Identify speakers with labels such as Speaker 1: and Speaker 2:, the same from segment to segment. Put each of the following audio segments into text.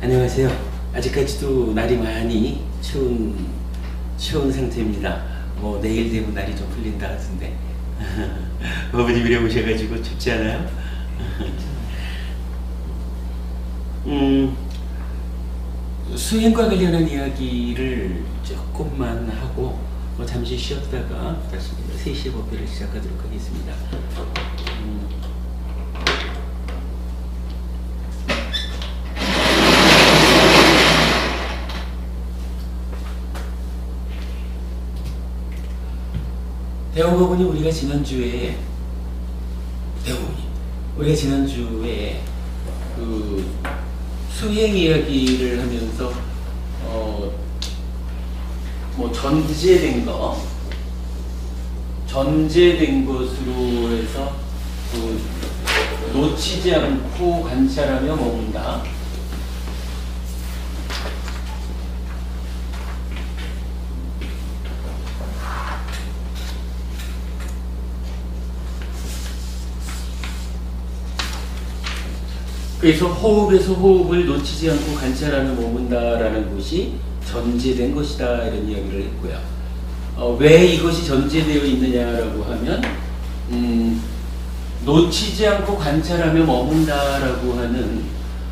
Speaker 1: 안녕하세요. 아직까지도 날이 많이 추운 상태입니다. 뭐 내일 되면 날이 좀 풀린다 하던데 어머님이래 오셔가지고 춥지 않아요? 수행과 관련한 이야기를 조금만 하고 잠시 쉬었다가 다시 3시에 법회를 시작하도록 하겠습니다. 대우법원이 우리가 지난주에 그 수행 이야기를 하면서 뭐 전제된 것으로 해서 그 놓치지 않고 관찰하며 머문다. 그래서 호흡에서 호흡을 놓치지 않고 관찰하며 머문다라는 것이 전제된 것이다 이런 이야기를 했고요. 왜 이것이 전제되어 있느냐라고 하면 놓치지 않고 관찰하며 머문다라고 하는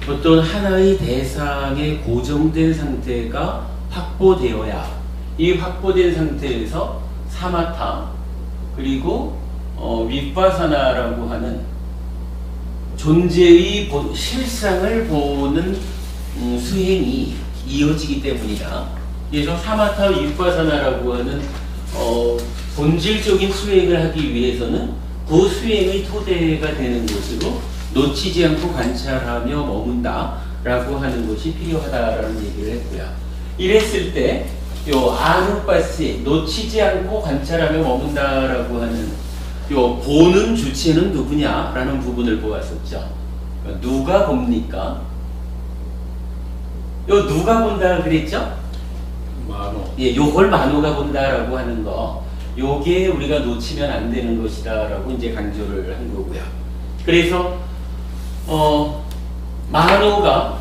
Speaker 1: 어떤 하나의 대상의 고정된 상태가 확보되어야 이 확보된 상태에서 사마타 그리고 윗바사나라고 하는 존재의 실상을 보는 수행이 이어지기 때문이다. 그래서 사마타 윗바사나라고 하는 본질적인 수행을 하기 위해서는 그 수행의 토대가 되는 것으로 놓치지 않고 관찰하며 머문다 라고 하는 것이 필요하다라는 얘기를 했고요. 이랬을 때 요 아누빠시 놓치지 않고 관찰하며 머문다라고 하는 요 보는 주체는 누구냐라는 부분을 보았었죠. 누가 봅니까? 요 누가 본다 그랬죠? 만호. 예, 요걸 만호가 본다라고 하는 거. 요게 우리가 놓치면 안 되는 것이다라고 이제 강조를 한 거고요. 그래서 만호가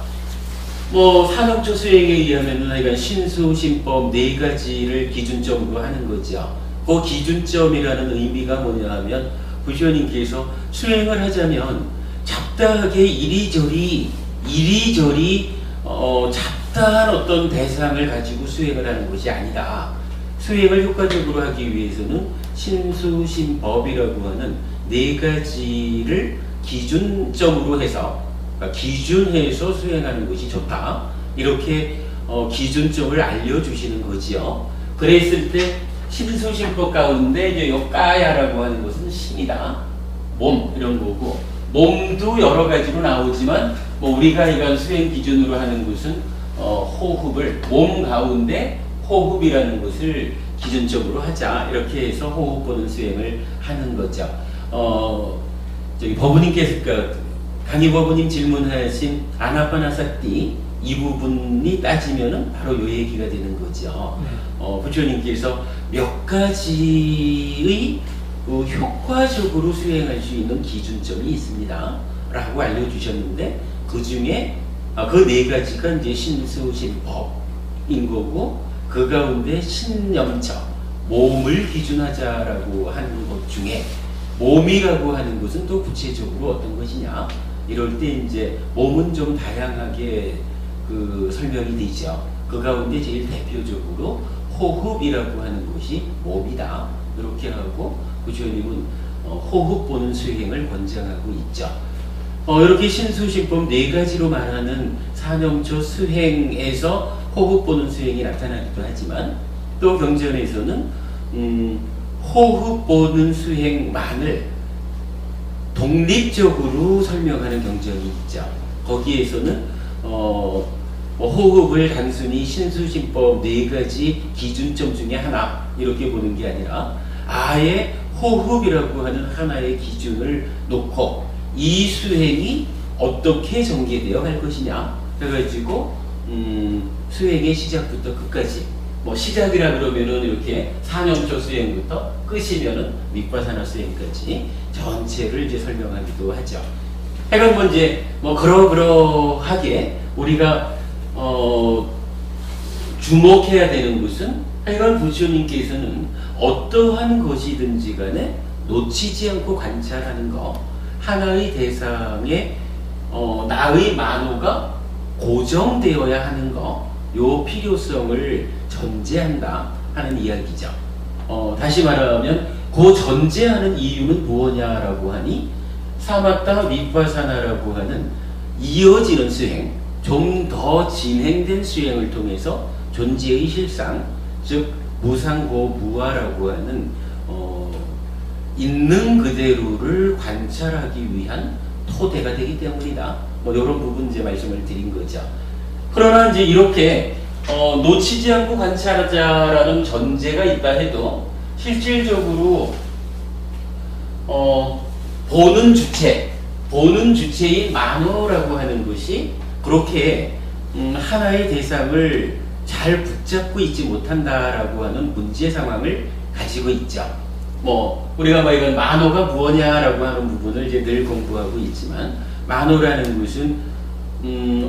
Speaker 1: 뭐 산업조 수행에 의하면은 하여간 신수, 신법 4가지를 기준점으로 하는 거죠. 그 기준점이라는 의미가 뭐냐 하면 부처님께서 수행을 하자면 잡다하게 이리저리 잡다한 어떤 대상을 가지고 수행을 하는 것이 아니다. 수행을 효과적으로 하기 위해서는 신수신법이라고 하는 4가지를 기준점으로 해서 기준해서 수행하는 것이 좋다. 이렇게 기준점을 알려주시는 거지요. 그랬을 때 신수신법 가운데 이제 요 까야라고 하는 것은 신이다. 몸 이런 거고 몸도 여러 가지로 나오지만 뭐 우리가 이건 수행 기준으로 하는 것은 호흡을 몸 가운데 호흡이라는 것을 기준적으로 하자 이렇게 해서 호흡 보는 수행을 하는 거죠. 저기 법부님께서 강의 법부님 질문하신 아나파나사티 이 부분이 따지면은 바로 요 얘기가 되는 거죠. 부처님께서 몇 가지의 효과적으로 수행할 수 있는 기준점이 있습니다. 라고 알려주셨는데 그 중에 그 4가지가 이제 신수신법인 거고 그 가운데 신념처 몸을 기준하자라고 하는 것 중에 몸이라고 하는 것은 또 구체적으로 어떤 것이냐 이럴 때 이제 몸은 좀 다양하게 설명이 되죠. 그 가운데 제일 대표적으로 호흡이라고 하는 것이 몸이다. 이렇게 하고 부처님은 호흡 보는 수행을 권장하고 있죠. 이렇게 신수신법 4가지로 말하는 사념초 수행에서 호흡 보는 수행이 나타나기도 하지만 또 경전에서는 호흡 보는 수행만을 독립적으로 설명하는 경전이 있죠. 거기에서는 호흡을 단순히 신수신법 4가지 기준점 중에 하나 이렇게 보는 게 아니라 아예 호흡이라고 하는 하나의 기준을 놓고 이 수행이 어떻게 전개되어 갈 것이냐 해가지고 수행의 시작부터 끝까지 뭐 시작이라 그러면은 이렇게 사념초 수행부터 끝이면은 윗바사나 수행까지 전체를 이제 설명하기도 하죠. 해가 뭐 이제 뭐 그러하게 우리가 주목해야 되는 것은 하여간 부처님께서는 어떠한 것이든지 간에 놓치지 않고 관찰하는 것, 하나의 대상에 나의 만호가 고정되어야 하는 것, 요 필요성을 전제한다 하는 이야기죠. 다시 말하면 그 전제하는 이유는 무엇냐라고 하니 사마타 비파사나라고 하는 이어지는 수행, 좀 더 진행된 수행을 통해서 존재의 실상, 즉 무상고무아라고 하는 있는 그대로를 관찰하기 위한 토대가 되기 때문이다. 뭐 이런 부분 이제 말씀을 드린 거죠. 그러나 이제 이렇게 놓치지 않고 관찰하자라는 전제가 있다 해도 실질적으로 보는 주체인 만호라고 하는 것이 그렇게 하나의 대상을 잘 붙잡고 있지 못한다라고 하는 문제 상황을 가지고 있죠. 뭐 우리가 뭐 이건 만호가 무엇냐라고 하는 부분을 이제 늘 공부하고 있지만 만호라는 것은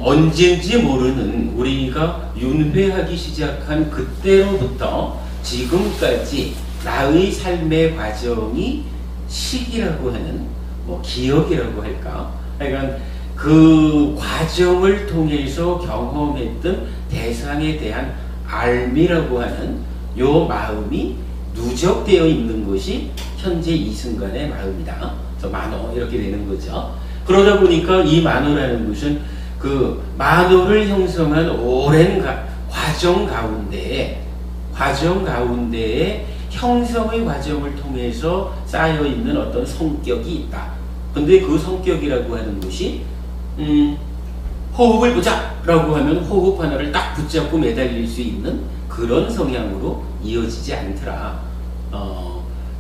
Speaker 1: 언젠지 모르는 우리가 윤회하기 시작한 그때로부터 지금까지 나의 삶의 과정이 시기라고 하는 뭐 기억이라고 할까, 그러니까 그 과정을 통해서 경험했던 대상에 대한 알미라고 하는 요 마음이 누적되어 있는 것이 현재 이 순간의 마음이다. 그래서 만호 이렇게 되는 거죠. 그러다 보니까 이 만호라는 것은 그 만호를 형성한 오랜 과정 가운데에 형성의 과정을 통해서 쌓여 있는 어떤 성격이 있다. 근데 그 성격이라고 하는 것이 호흡을 보자 라고 하면 호흡 하나를 딱 붙잡고 매달릴 수 있는 그런 성향으로 이어지지 않더라.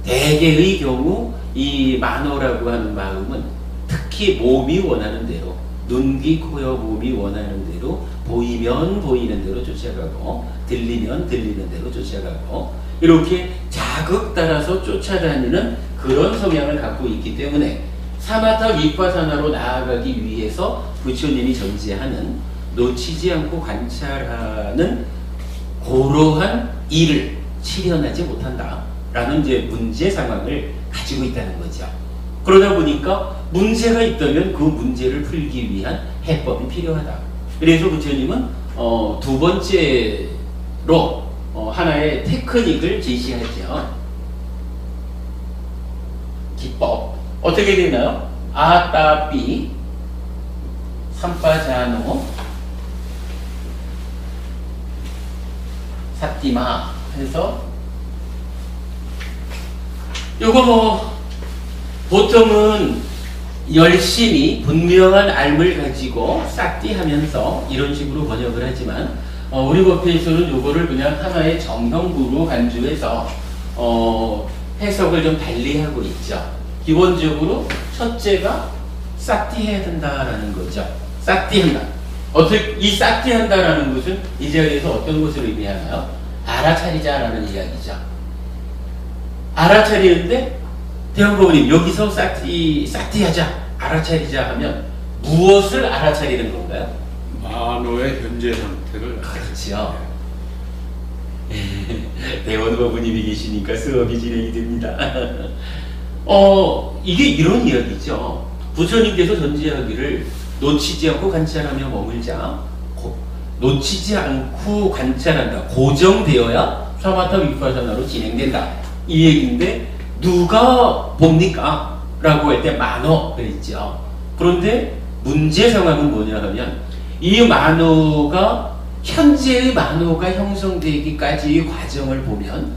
Speaker 1: 대개의 경우 이 만호라고 하는 마음은 특히 몸이 원하는 대로, 눈, 귀, 코, 여, 몸이 원하는 대로 보이면 보이는 대로 쫓아가고 들리면 들리는 대로 쫓아가고 이렇게 자극 따라서 쫓아다니는 그런 성향을 갖고 있기 때문에 사마타 비파사나로 나아가기 위해서 부처님이 전제하는 놓치지 않고 관찰하는 그러한 일을 실현하지 못한다라는 이제 문제 상황을 가지고 있다는 거죠. 그러다 보니까 문제가 있다면 그 문제를 풀기 위한 해법이 필요하다. 그래서 부처님은 두 번째로 하나의 테크닉을 제시하죠. 기법. 어떻게 되나요? 아따삐 삼빠자노 사띠마 해서 요거 뭐 보통은 열심히 분명한 알을 가지고 싹띠 하면서 이런 식으로 번역을 하지만 우리 법회에서는 요거를 그냥 하나의 정형구로 간주해서 해석을 좀 달리하고 있죠. 기본적으로 첫째가 싹띠 해야 된다라는 거죠. 싹띠 한다. 어떻게 이 싹띠 한다라는 것은 이 자리에서 어떤 것을 의미하나요? 알아차리자라는 이야기죠. 알아차리는데 대원고모님 여기서 싹띠 하자, 알아차리자 하면 무엇을 알아차리는 건가요?
Speaker 2: 만호의 현재 상태를.
Speaker 1: 그렇죠. 대원고모님이 계시니까 수업이 진행이 됩니다. 이게 이런 이야기죠. 부처님께서 전제하기를 놓치지 않고 관찰하며 머물자. 놓치지 않고 관찰한다. 고정되어야 사마타 비파사나로 진행된다. 이 얘기인데 누가 봅니까? 라고 할 때 만호 그랬죠. 그런데 문제 상황은 뭐냐 하면 이 만호가 현재의 만호가 형성되기까지의 과정을 보면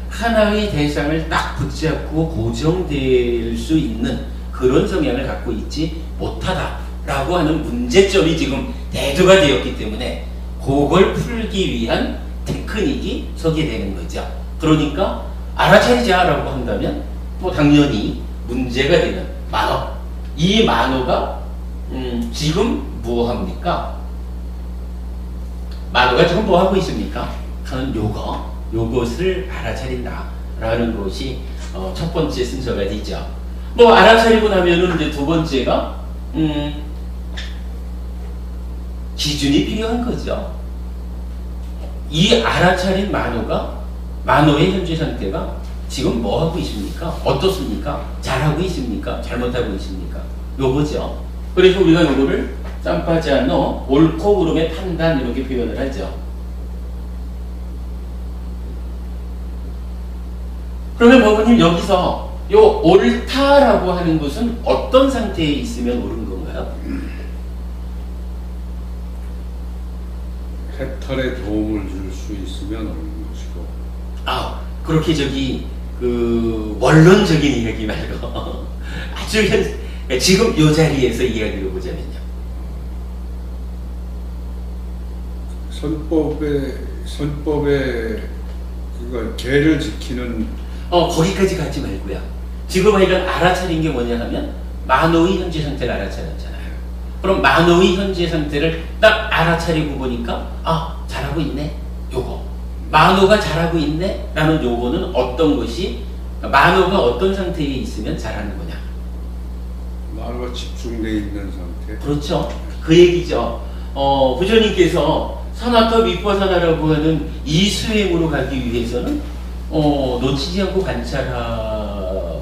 Speaker 1: 하나의 대상을 딱 붙잡고 고정될 수 있는 그런 성향을 갖고 있지 못하다라고 하는 문제점이 지금 대두가 되었기 때문에 그걸 풀기 위한 테크닉이 서게 되는 거죠. 그러니까 알아차리자라고 한다면 뭐 당연히 문제가 되는 만호, 이 만호가 지금 뭐 합니까? 만호가 지금 뭐 하고 있습니까? 하는 요것을 알아차린다라는 것이 첫 번째 순서가 되죠. 뭐 알아차리고 나면은 이제 두 번째가 기준이 필요한 거죠. 이 알아차린 만호의 현재 상태가 지금 뭐 하고 있습니까? 어떻습니까? 잘하고 있습니까? 잘못하고 있습니까? 요거죠. 그래서 우리가 요거를 삼파자노 옳고 그름의 판단 이렇게 표현을 하죠. 그러면 버부님 여기서 요 옳다라고 하는 것은 어떤 상태에 있으면 옳은 건가요?
Speaker 2: 해탈에 도움을 줄 수 있으면 옳은 것이고.
Speaker 1: 그렇게 그 원론적인 이야기 말고 아주 지금 요 자리에서 이야기를 보자면요.
Speaker 2: 선법에 그걸 계를 지키는
Speaker 1: 거기까지 가지 말고요. 지금 이건 알아차린 게 뭐냐 하면 만호의 현재 상태를 알아차렸잖아요. 그럼 만호의 현재 상태를 딱 알아차리고 보니까 잘하고 있네. 요거. 만호가 잘하고 있네. 라는 요거는 어떤 것이 만호가 어떤 상태에 있으면 잘하는 거냐.
Speaker 2: 만호가 집중되어 있는 상태.
Speaker 1: 그렇죠. 그 얘기죠. 부처님께서 사마타 위파사나라고 하는 이 수행으로 가기 위해서는 놓치지 않고 관찰하며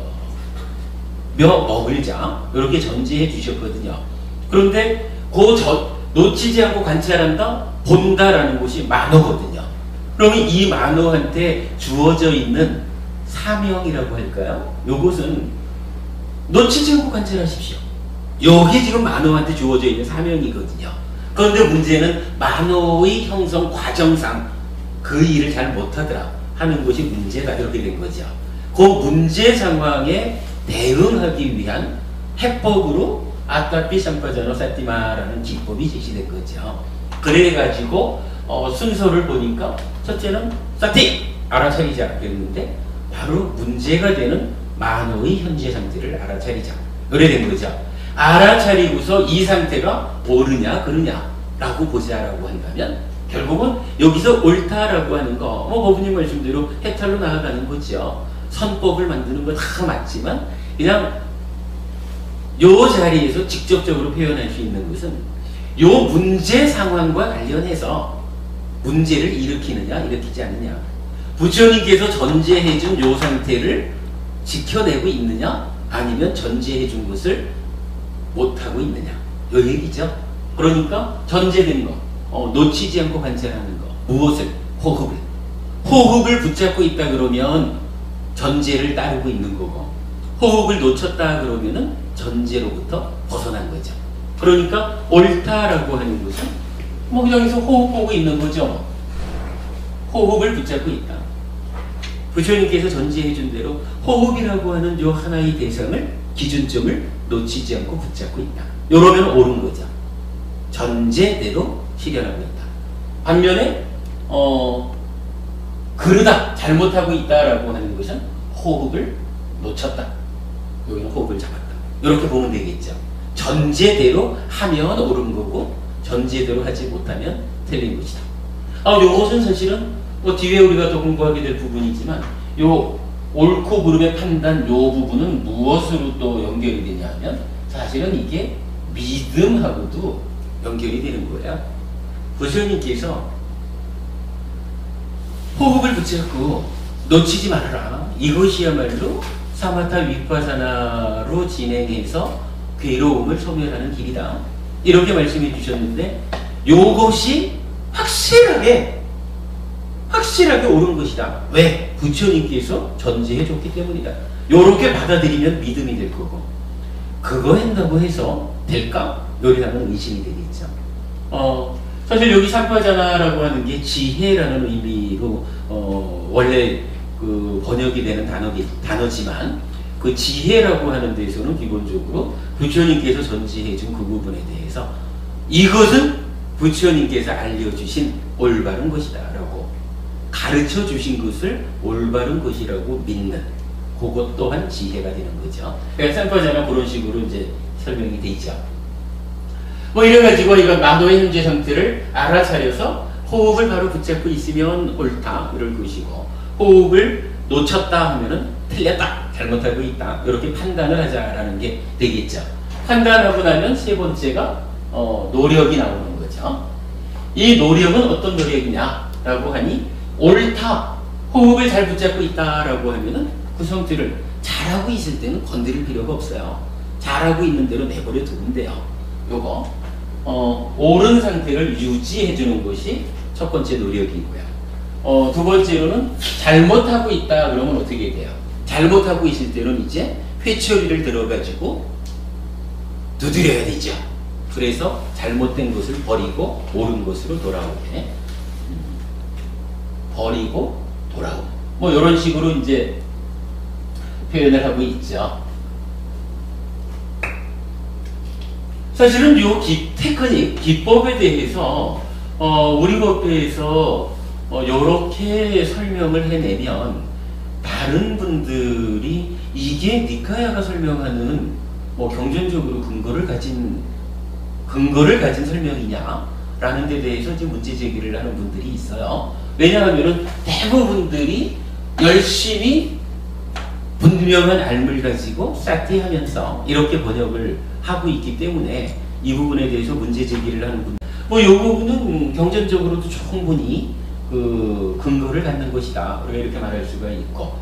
Speaker 1: 먹을 자 이렇게 전제해 주셨거든요. 그런데 놓치지 않고 관찰한다, 본다라는 것이 만호거든요. 그러면 이 만호한테 주어져 있는 사명이라고 할까요? 요것은 놓치지 않고 관찰하십시오. 여기 지금 만호한테 주어져 있는 사명이거든요. 그런데 문제는 만호의 형성 과정상 그 일을 잘 못하더라 하는 것이 문제가 이렇게 된 거죠. 그 문제 상황에 대응하기 위한 해법으로 아타피 삼파자노 사티마라는 기법이 제시된 거죠. 그래가지고 순서를 보니까 첫째는 사티! 알아차리자 그랬는데 바로 문제가 되는 만호의 현재 상태를 알아차리자 그래 된 거죠. 알아차리고서 이 상태가 옳으냐 그르냐 라고 보자라고 한다면 결국은 여기서 옳다라고 하는 거 법부님 말씀대로 해탈로 나아가는 거죠. 선법을 만드는 거 다 맞지만 그냥 요 자리에서 직접적으로 표현할 수 있는 것은 요 문제 상황과 관련해서 문제를 일으키느냐 일으키지 않느냐, 부처님께서 전제해준 요 상태를 지켜내고 있느냐 아니면 전제해준 것을 못하고 있느냐 요 얘기죠. 그러니까 전제된 거 놓치지 않고 관찰하는 거 무엇을? 호흡을 붙잡고 있다 그러면 전제를 따르고 있는 거고 호흡을 놓쳤다 그러면은 전제로부터 벗어난 거죠. 그러니까 옳다라고 하는 것은 여기서 호흡 보고 있는 거죠. 호흡을 붙잡고 있다. 부처님께서 전제해 준 대로 호흡이라고 하는 요 하나의 대상을 기준점을 놓치지 않고 붙잡고 있다. 이러면 옳은 거죠. 전제대로 실현하고 있다. 반면에 그러다 잘못하고 있다라고 하는 것은 호흡을 놓쳤다. 여기는 호흡을 잡았다. 이렇게 보면 되겠죠. 전제대로 하면 옳은 거고 전제대로 하지 못하면 틀린 것이다. 요것은 사실은 뒤에 우리가 또 공부하게 될 부분이지만 요 옳고 그름의 판단 요 부분은 무엇으로 또 연결이 되냐면 사실은 이게 믿음하고도 연결이 되는 거예요. 부처님께서 호흡을 붙잡고 놓치지 말아라. 이것이야말로 사마타 위파사나로 진행해서 괴로움을 소멸하는 길이다. 이렇게 말씀해 주셨는데 요것이 확실하게 옳은 것이다. 왜? 부처님께서 전제해 줬기 때문이다. 요렇게 받아들이면 믿음이 될 거고 그거 한다고 해서 될까? 요리라는 의심이 되겠죠. 사실 여기 삼파자나라고 하는 게 지혜라는 의미로 원래 그 번역이 되는 단어지만 그 지혜라고 하는 데서는 기본적으로 부처님께서 전제해 준 그 부분에 대해서 이것은 부처님께서 알려주신 올바른 것이다 라고 가르쳐 주신 것을 올바른 것이라고 믿는 그것 또한 지혜가 되는 거죠. 그러니까 삼파자나 그런 식으로 이제 설명이 돼 있죠. 이래가지고 이거 만호의 현재 상태를 알아차려서 호흡을 바로 붙잡고 있으면 옳다 이럴 것이고 호흡을 놓쳤다 하면은 틀렸다 잘못하고 있다 이렇게 판단을 하자라는 게 되겠죠. 판단하고 나면 세 번째가 노력이 나오는 거죠. 이 노력은 어떤 노력이냐라고 하니 옳다, 호흡을 잘 붙잡고 있다라고 하면은 그 상태를 잘하고 있을 때는 건드릴 필요가 없어요. 잘하고 있는 대로 내버려 두면 돼요. 요거 옳은 상태를 유지해 주는 것이 첫 번째 노력이고요. 두 번째로는 잘못하고 있다 그러면 어떻게 돼요? 잘못하고 있을 때는 이제 회초리를 들어가지고 두드려야 되죠. 그래서 잘못된 것을 버리고 옳은 것으로 돌아오게, 버리고 돌아오고, 뭐 이런 식으로 이제 표현을 하고 있죠. 사실은 요 테크닉, 기법에 대해서 우리 법에서 요렇게 설명을 해내면 다른 분들이 이게 니카야가 설명하는 경전적으로 근거를 가진 설명이냐라는 데 대해서 이제 문제 제기를 하는 분들이 있어요. 왜냐하면은 대부분들이 열심히 분명한 알을 가지고 사티하면서 이렇게 번역을 하고 있기 때문에 이 부분에 대해서 문제 제기를 하는 분, 이 부분은 경전적으로도 충분히 그 근거를 갖는 것이다, 이렇게 말할 수가 있고,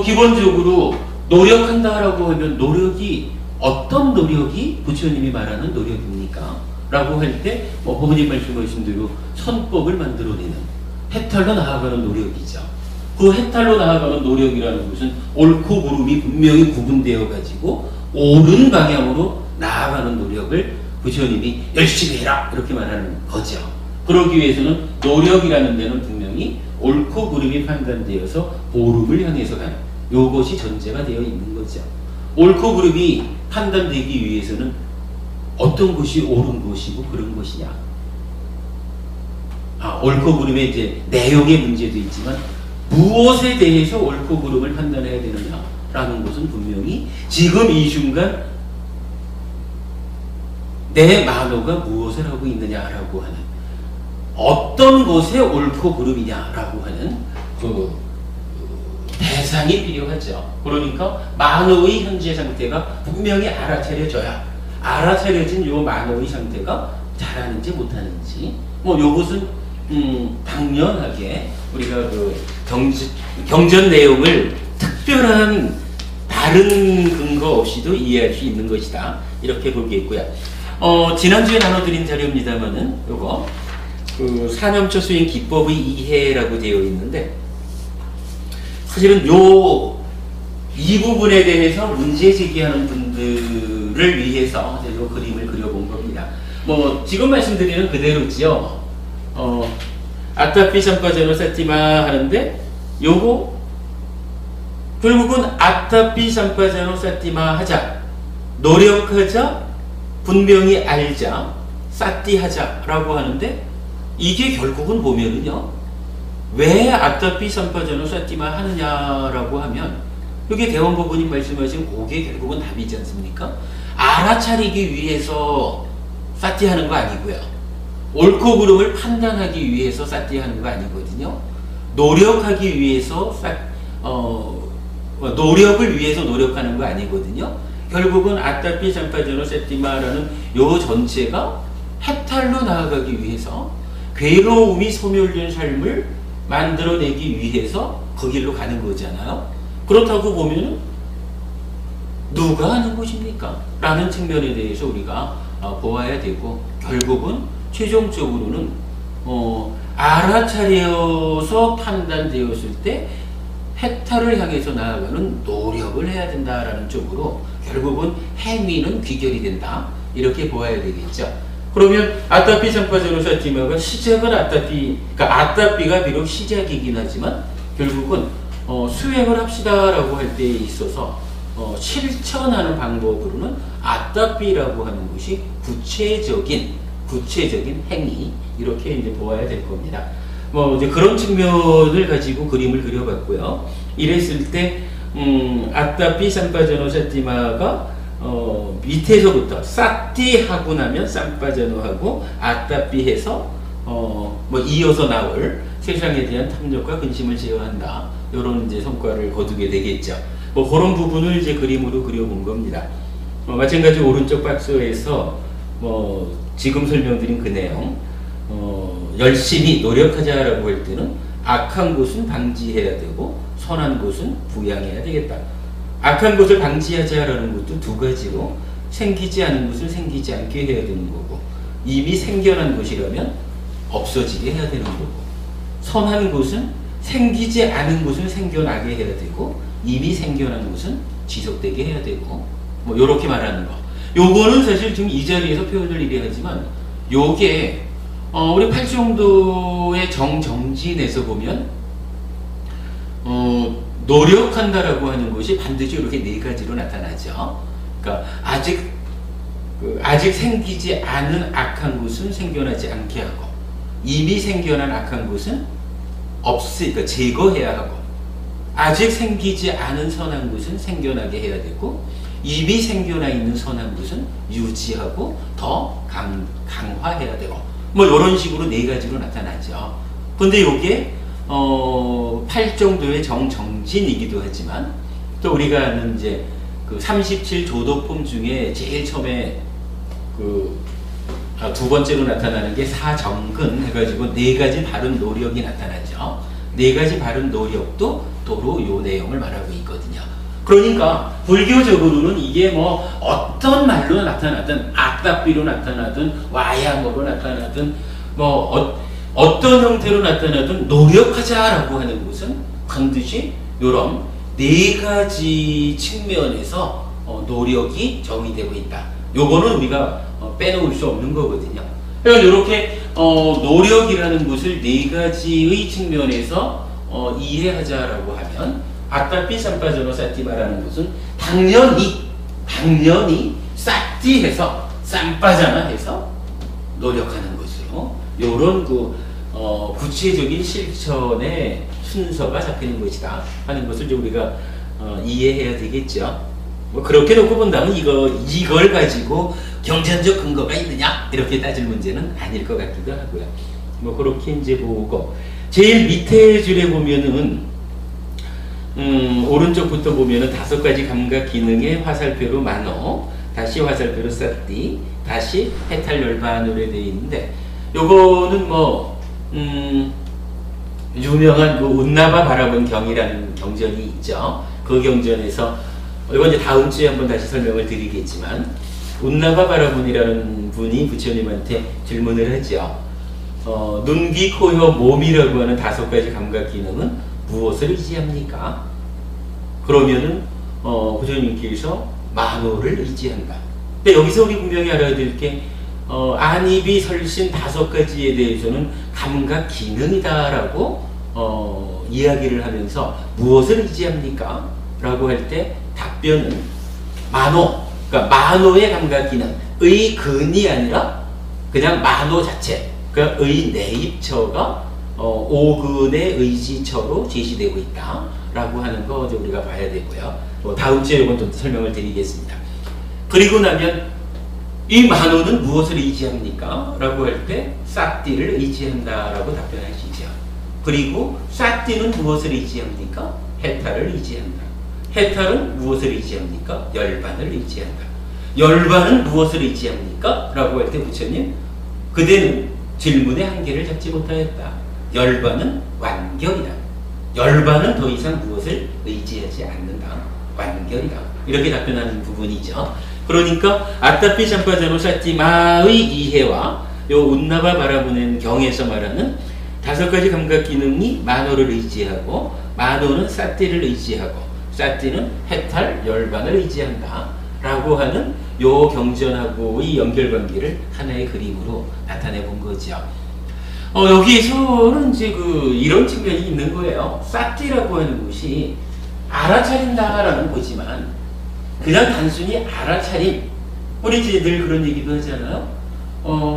Speaker 1: 기본적으로 노력한다라고 하면 노력이 어떤 노력이 부처님이 말하는 노력입니까? 라고 할 때 법원님 말씀하신 대로 선법을 만들어내는 해탈로 나아가는 노력이죠. 그 해탈로 나아가는 노력이라는 것은 옳고 그름이 분명히 구분되어 가지고 옳은 방향으로 나아가는 노력을 부처님이 열심히 해라 이렇게 말하는 거죠. 그러기 위해서는 노력이라는 데는 분명히 옳고 그름이 판단되어서 보름을 향해서 가는 요것이 전제가 되어 있는 거죠. 옳고 그름이 판단되기 위해서는 어떤 것이 옳은 것이고 그런 것이냐. 옳고 그름의 이제 내용의 문제도 있지만 무엇에 대해서 옳고 그름을 판단해야 되느냐라는 것은 분명히 지금 이 순간 내 만호가 무엇을 하고 있느냐라고 하는, 어떤 것에 옳고 그름이냐라고 하는 그 대상이 필요하죠. 그러니까 만호의 현재 상태가 분명히 알아차려져야, 알아차려진 요 만호의 상태가 잘하는지 못하는지, 요것은 당연하게 우리가 그 경전 내용을 특별한 다른 근거 없이도 이해할 수 있는 것이다, 이렇게 보겠고요. 지난주에 나눠드린 자료입니다만은 요거 그 사념처 수행 기법의 이해라고 되어 있는데, 사실은 이 부분에 대해서 문제 제기하는 분들을 위해서 이 그림을 그려본 겁니다. 지금 말씀드리는 그대로지요. 아타피 삼파제노 사티마 하는데, 요거 결국은 아타피 삼파제노 사티마 하자, 노력하자, 분명히 알자, 사티하자 라고 하는데, 이게 결국은 보면은요, 왜 아타피 삼파제노 사티마 하느냐라고 하면, 여기 대원법원님 말씀하신 그게 결국은 답이지 않습니까? 알아차리기 위해서 사티하는 거 아니고요. 옳고 그름을 판단하기 위해서 사티하는 거 아니거든요. 노력하기 위해서 노력을 위해서 노력하는 거 아니거든요. 결국은 아타피 삼파제노 세티마라는 요 전체가 해탈로 나아가기 위해서, 괴로움이 소멸된 삶을 만들어내기 위해서 그 길로 가는 거잖아요. 그렇다고 보면은 누가 하는 것입니까? 라는 측면에 대해서 우리가 보아야 되고, 결국은 최종적으로는 알아차려서 판단되었을 때 해탈을 향해서 나아가는 노력을 해야 된다라는 쪽으로 결국은 행위는 귀결이 된다, 이렇게 보아야 되겠죠. 그러면 아타피 삼파제노 사티마가 시작은 그러니까 아타피가 비록 시작이긴 하지만 결국은 수행을 합시다라고 할 때에 있어서 실천하는 방법으로는 아타피라고 하는 것이 구체적인 행위, 이렇게 이제 보아야 될 겁니다. 이제 그런 측면을 가지고 그림을 그려봤고요. 이랬을 때 아타피 삼파제노 사티마가 밑에서부터 사티 하고 나면 삼파제노 하고 아타피 해서 이어서 나올 세상에 대한 탐욕과 근심을 제어한다, 이런 이제 성과를 거두게 되겠죠. 그런 부분을 이제 그림으로 그려본 겁니다. 마찬가지로 오른쪽 박스에서 지금 설명드린 그 내용, 열심히 노력하자라고 할 때는 악한 것은 방지해야 되고 선한 것은 부양해야 되겠다. 악한 것을 방지하자라는 것도 두 가지로 생기지 않은 것을 생기지 않게 해야 되는 거고 이미 생겨난 것이라면 없어지게 해야 되는 거고 선한 것은 생기지 않은 것을 생겨나게 해야 되고 이미 생겨난 것은 지속되게 해야 되고 뭐 요렇게 말하는 거. 요거는 사실 지금 이 자리에서 표현을 이래 하지만 요게 우리 팔정도의 정진에서 보면 노력한다라고 하는 것이 반드시 이렇게 네 가지로 나타나죠. 그러니까 아직 생기지 않은 악한 것은 생겨나지 않게 하고 이미 생겨난 악한 것은 그러니까 제거해야 하고 아직 생기지 않은 선한 것은 생겨나게 해야 되고 이미 생겨나 있는 선한 것은 유지하고 더 강화해야 되고 뭐 이런 식으로 네 가지로 나타나죠. 근데 이게 8정도의 정진이기도 하지만 또 우리가 아는 이제 그 37조도품 중에 제일 처음에 두 번째로 나타나는 게 사정근 해가지고 네 가지 바른 노력이 나타나죠. 네 가지 바른 노력도 도로 요 내용을 말하고 있거든요. 그러니까 불교적으로는 이게 뭐 어떤 말로 나타나든 악답비로 나타나든 와야모로 나타나든 뭐 어떤 형태로 나타나든 노력하자라고 하는 것은 반드시 이런 네 가지 측면에서 노력이 정의되고 있다. 요거는 우리가 빼놓을 수 없는 거거든요. 그러니까 이렇게 노력이라는 것을 네 가지의 측면에서 이해하자라고 하면 아따피 삼파전어 사띠 말하는 것은 당연히 사띠해서 쌈빠자나 해서 노력하는 것이요. 요런 구체적인 실천의 순서가 잡히는 것이다 하는 것을 좀 우리가 이해해야 되겠죠. 뭐 그렇게 놓고 본다면 이걸 가지고 경전적 근거가 있느냐 이렇게 따질 문제는 아닐 것 같기도 하고요. 뭐 그렇게 이제 보고 제일 밑에 줄에 보면은 오른쪽부터 보면은 5가지 감각 기능의 화살표로 만호, 다시 화살표로 쌌띠, 다시 해탈열반으로 되어 있는데 요거는 뭐 유명한 그 운나바 바라본 경이라는 경전이 있죠. 그 경전에서 이건 이제 다음 주에 한번 다시 설명을 드리겠지만 운나바 바라본이라는 분이 부처님한테 질문을 하죠. 눈, 귀, 코, 혀, 몸이라고 하는 5가지 감각 기능은 무엇을 의지합니까? 그러면은 부처님께서 만호를 의지한다. 근데 여기서 우리 분명히 알아야 될 게 안입이 설신 5가지에 대해서는 감각 기능이다라고 이야기를 하면서 무엇을 의지합니까? 라고 할 때 답변은 만호, 그러니까 만호의 감각 기능, 의 근이 아니라 그냥 만호 자체, 그러니까 의 내입처가 오근의 의지처로 제시되고 있다라고 하는 거 우리가 봐야 되고요. 다음 주에 이건 좀 설명을 드리겠습니다. 그리고 나면 이 만호는 무엇을 의지합니까? 라고 할 때 싹띠를 의지한다라고 답변하시죠. 그리고 싹띠는 무엇을 의지합니까? 해탈을 의지한다. 해탈은 무엇을 의지합니까? 열반을 의지한다. 열반은 무엇을 의지합니까? 라고 할 때 부처님 그대는 질문의 한계를 잡지 못하였다. 열반은 완결이다. 열반은 더 이상 무엇을 의지하지 않는다. 완결이다. 이렇게 답변하는 부분이죠. 그러니까 아따피 참파자노 사티마의 이해와 요 운나바 바라보는 경에서 말하는 5가지 감각 기능이 만호를 의지하고 만호는 사띠를 의지하고 사띠는 해탈 열반을 의지한다 라고 하는 요 경전하고의 연결관계를 하나의 그림으로 나타내 본 거죠. 여기에서는 이제 이런 측면이 있는 거예요. 사띠라고 하는 것이 알아차린다라는 거지만 그냥 단순히 알아차림, 우리 이제 늘 그런 얘기도 하잖아요.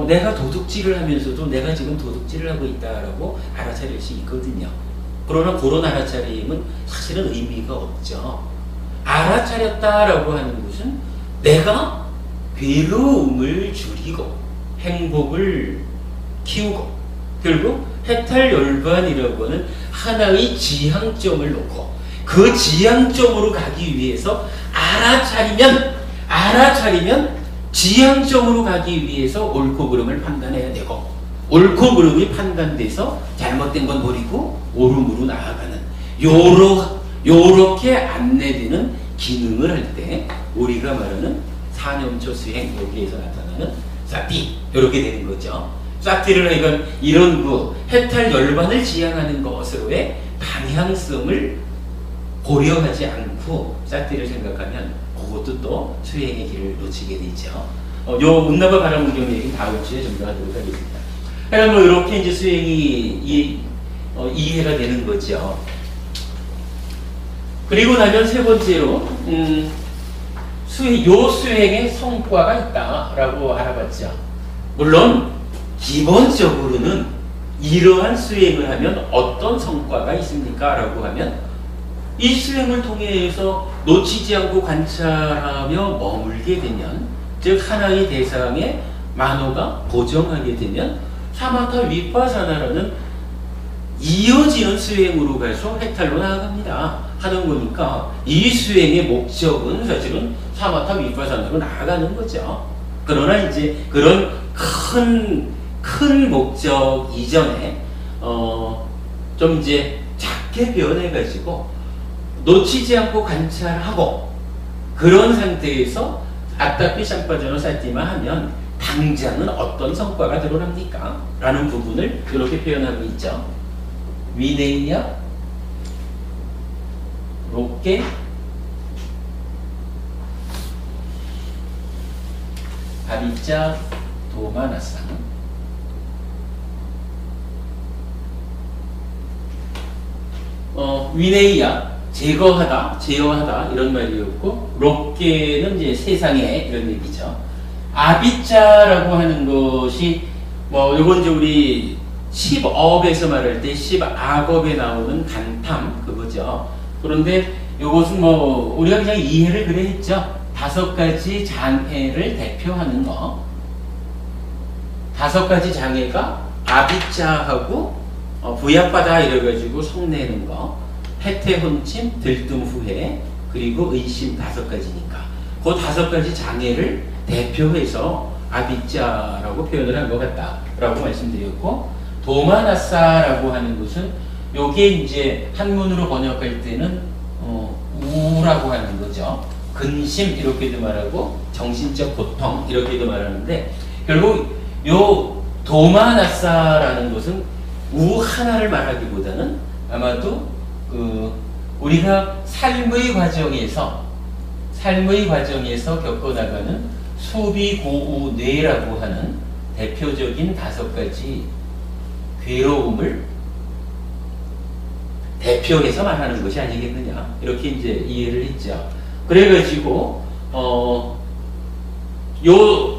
Speaker 1: 내가 도둑질을 하면서도 내가 지금 도둑질을 하고 있다라고 알아차릴 수 있거든요. 그러나 그런 알아차림은 사실은 의미가 없죠. 알아차렸다라고 하는 것은 내가 괴로움을 줄이고 행복을 키우고 결국 해탈열반이라고 하는 하나의 지향점을 놓고 그 지향점으로 가기 위해서 알아차리면 지향점으로 가기 위해서 옳고 그름을 판단해야 되고 옳고 그름이 판단돼서 잘못된 건 버리고 옳음으로 나아가는 요렇게 안내되는 기능을 할 때 우리가 말하는 사념처 수행, 여기에서 나타나는 사티, 이렇게 되는 거죠. 사티를 하니까 이런 해탈 열반을 지향하는 것으로의 방향성을 고려하지 않고 사티를 생각하면 그것도 또 수행의 길을 놓치게 되죠. 요 운나바 바라문경 얘기는 다음 주에 좀 더 하도록 하겠습니다. 그러니까 이렇게 이제 수행이 이해가 되는 거죠. 그리고 나면 세 번째로 수행의 성과가 있다라고 알아봤죠. 물론 기본적으로는 이러한 수행을 하면 어떤 성과가 있습니까? 라고 하면 이 수행을 통해서 놓치지 않고 관찰하며 머물게 되면, 즉 하나의 대상에 만호가 고정하게 되면 사마타 위파사나라는 이어지는 수행으로 가서 해탈로 나아갑니다 하는 거니까, 이 수행의 목적은 사실은 사마타 위파사나로 나아가는 거죠. 그러나 이제 그런 큰 목적 이전에 좀 이제 작게 변해가지고 놓치지 않고 관찰하고 그런 상태에서 아따피 샴파저노 사티마 하면 당장은 어떤 성과가 드러납니까? 라는 부분을 이렇게 표현하고 있죠. 위네이야, 롭게, 바리자, 도마나상. 위네이야, 제어하다 이런 말이었고, 롭게는 이제 세상에 이런 얘기죠. 아비자라고 하는 것이 요건 이제 우리 10업에서 말할 때 10악업에 나오는 간탐 그거죠. 그런데 요것은 우리가 그냥 이해를 그래 했죠. 5가지 장애를 대표하는 거. 5가지 장애가 아비자하고 부약바다 이래가지고 속내는 거, 해태혼침, 들뜸후회, 그리고 의심 5가지니까 그 5가지 장애를 대표해서 아비자라고 표현을 한 것 같다라고 말씀드렸고, 도마나사라고 하는 것은 요게 이제 한문으로 번역할 때는 우라고 하는 거죠. 근심 이렇게도 말하고 정신적 고통 이렇게도 말하는데, 결국 요 도마나사라는 것은 우 하나를 말하기보다는 아마도 우리가 삶의 과정에서 겪어나가는 수비고우뇌라고 하는 대표적인 5가지 괴로움을 대표해서 말하는 것이 아니겠느냐, 이렇게 이제 이해를 했죠. 그래가지고 요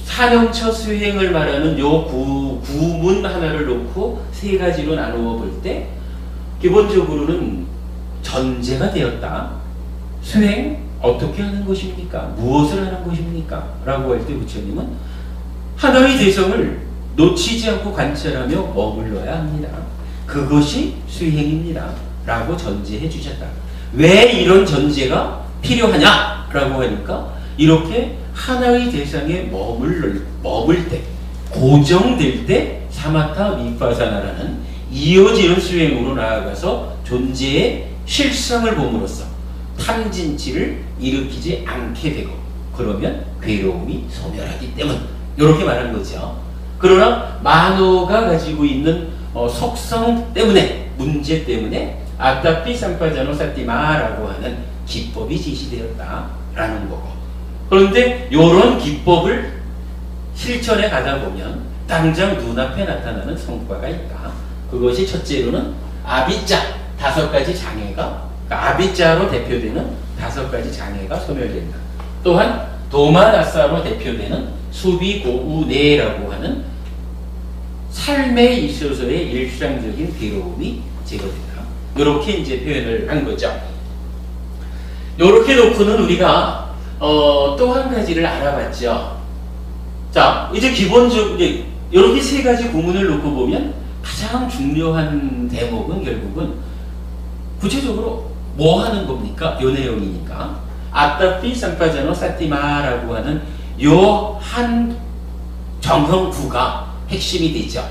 Speaker 1: 사념처 수행을 말하는 요 구문 하나를 놓고 3가지로 나누어 볼 때, 기본적으로는 전제가 되었다. 수행 어떻게 하는 것입니까? 무엇을 하는 것입니까? 라고 할 때 부처님은 하나의 대성을 놓치지 않고 관찰하며 머물러야 합니다. 그것이 수행입니다. 라고 전제해 주셨다. 왜 이런 전제가 필요하냐? 라고 하니까 이렇게 하나의 대상에 머물 때, 고정될 때 사마타 위파사나라는 이어지는 수행으로 나아가서 존재의 실상을 봄으로써 탐진치를 일으키지 않게 되고, 그러면 괴로움이 소멸하기 때문, 이렇게 말한 거죠. 그러나 만호가 가지고 있는 속성 때문에, 문제 때문에 아따피 삼파자노 사티마라고 하는 기법이 지시되었다라는 거고, 그런데 이런 기법을 실천해 가다 보면 당장 눈앞에 나타나는 성과가 있다. 그것이 첫째로는 아비자 5가지 장애가, 그러니까 아비자로 대표되는 5가지 장애가 소멸된다. 또한 도마나사로 대표되는 수비고우뇌라고 하는 삶에 있어서의 일상적인 괴로움이 제거된다. 이렇게 이제 표현을 한 거죠. 이렇게 놓고는 우리가 또 한 가지를 알아봤죠. 자, 이제 기본적으로 이렇게 3가지 구문을 놓고 보면 가장 중요한 대목은 결국은 구체적으로 뭐 하는 겁니까? 요 내용이니까. 아따피 삼파자노 사티마라고 하는 요 한 정형구가 핵심이 되죠.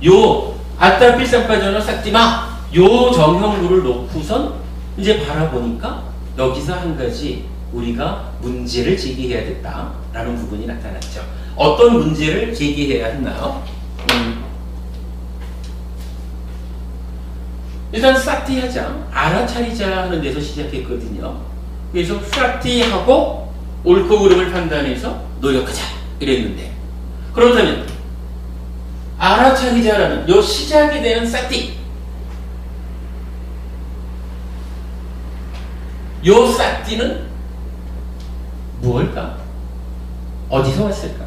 Speaker 1: 요 아따필삼파전어 싹지마 요 정형물을 놓고선 이제 바라보니까 여기서 한 가지 우리가 문제를 제기해야 됐다라는 부분이 나타났죠. 어떤 문제를 제기해야 했나요? 일단 싹티하자, 알아차리자 하는 데서 시작했거든요. 그래서 싹티하고 옳고 그름을 판단해서 노력하자 이랬는데, 그렇다면 알아차리자라는 요 시작이 되는 싹티, 요 싹티는 무엇일까? 어디서 왔을까?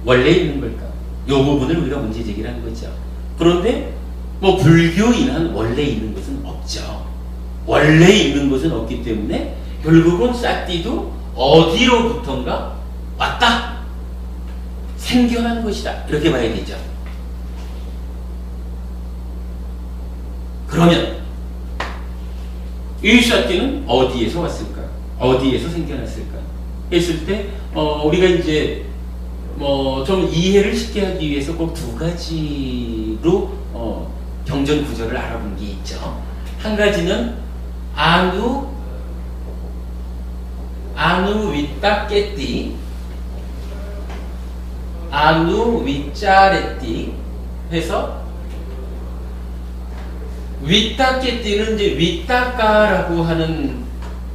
Speaker 1: 원래 있는 걸까? 요 부분을 우리가 문제 제기를 한 거죠. 그런데 뭐 불교인은 원래 있는 것은 없죠. 원래 있는 것은 없기 때문에 결국은 싹티도 어디로부턴가 왔다, 생겨난 것이다, 이렇게 봐야 되죠. 그러면 이 싹티는 어디에서 왔을까? 어디에서 생겨났을까? 했을 때 우리가 이제 좀 이해를 쉽게 하기 위해서 꼭 두 가지로 경전 구조를 알아본 게 있죠. 한 가지는 아누 위따깨띠, 아누 위짜레띠 해서, 위따깨띠는 이제 위따까라고 하는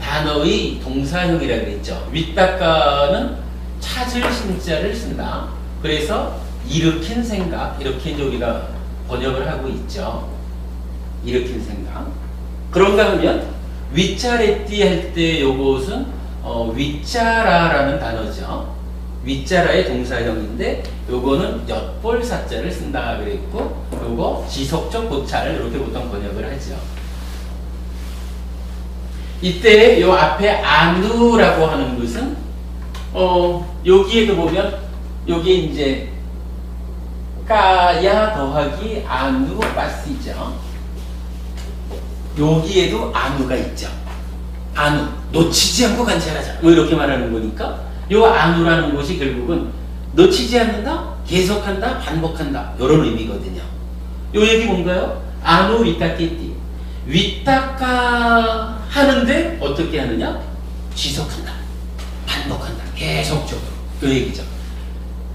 Speaker 1: 단어의 동사형이라고 했죠. 위따까는 찾을 신자를 쓴다. 그래서 일으킨 생각, 이렇게 이제 우리가 번역을 하고 있죠. 일으킨 생각. 그런가 하면 위짜레띠 할 때 요것은 위짜라라는 단어죠. 위짜라의 동사형인데 요거는 엿볼 사자를 쓴다 그랬고, 요거 지속적 고찰 이렇게 보통 번역을 하죠. 이때 요 앞에 아누라고 하는 것은 여기에도 보면 여기 이제 까야 더하기 아누 빠시죠. 여기에도 아누가 있죠. 아누, 놓치지 않고 관찰하자, 뭐 이렇게 말하는 거니까 요 아누라는 것이 결국은 놓치지 않는다, 계속한다, 반복한다, 이런 의미거든요. 요 얘기 뭔가요? 아누 위따끼띠, 위따까 하는데 어떻게 하느냐? 지속한다, 반복한다, 계속적으로, 요 얘기죠.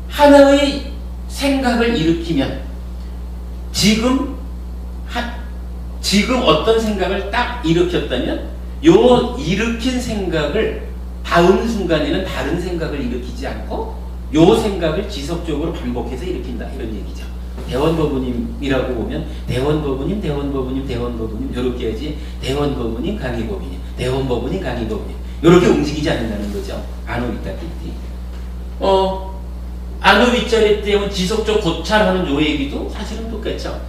Speaker 1: 하나의 생각을 일으키면 지금 어떤 생각을 딱 일으켰다면 요 일으킨 생각을 다음 순간에는 다른 생각을 일으키지 않고 요 생각을 지속적으로 반복해서 일으킨다, 이런 얘기죠. 대원거부님이라고 보면 대원거부님, 대원거부님, 대원거부님 이렇게 해야지, 대원거부님, 강의거부님, 대원거부님, 강의거부님 이렇게 움직이지 않는다는 거죠. 아노비타키티. 아노비짜리 때문에 지속적 고찰하는 요 얘기도 사실은 똑같죠.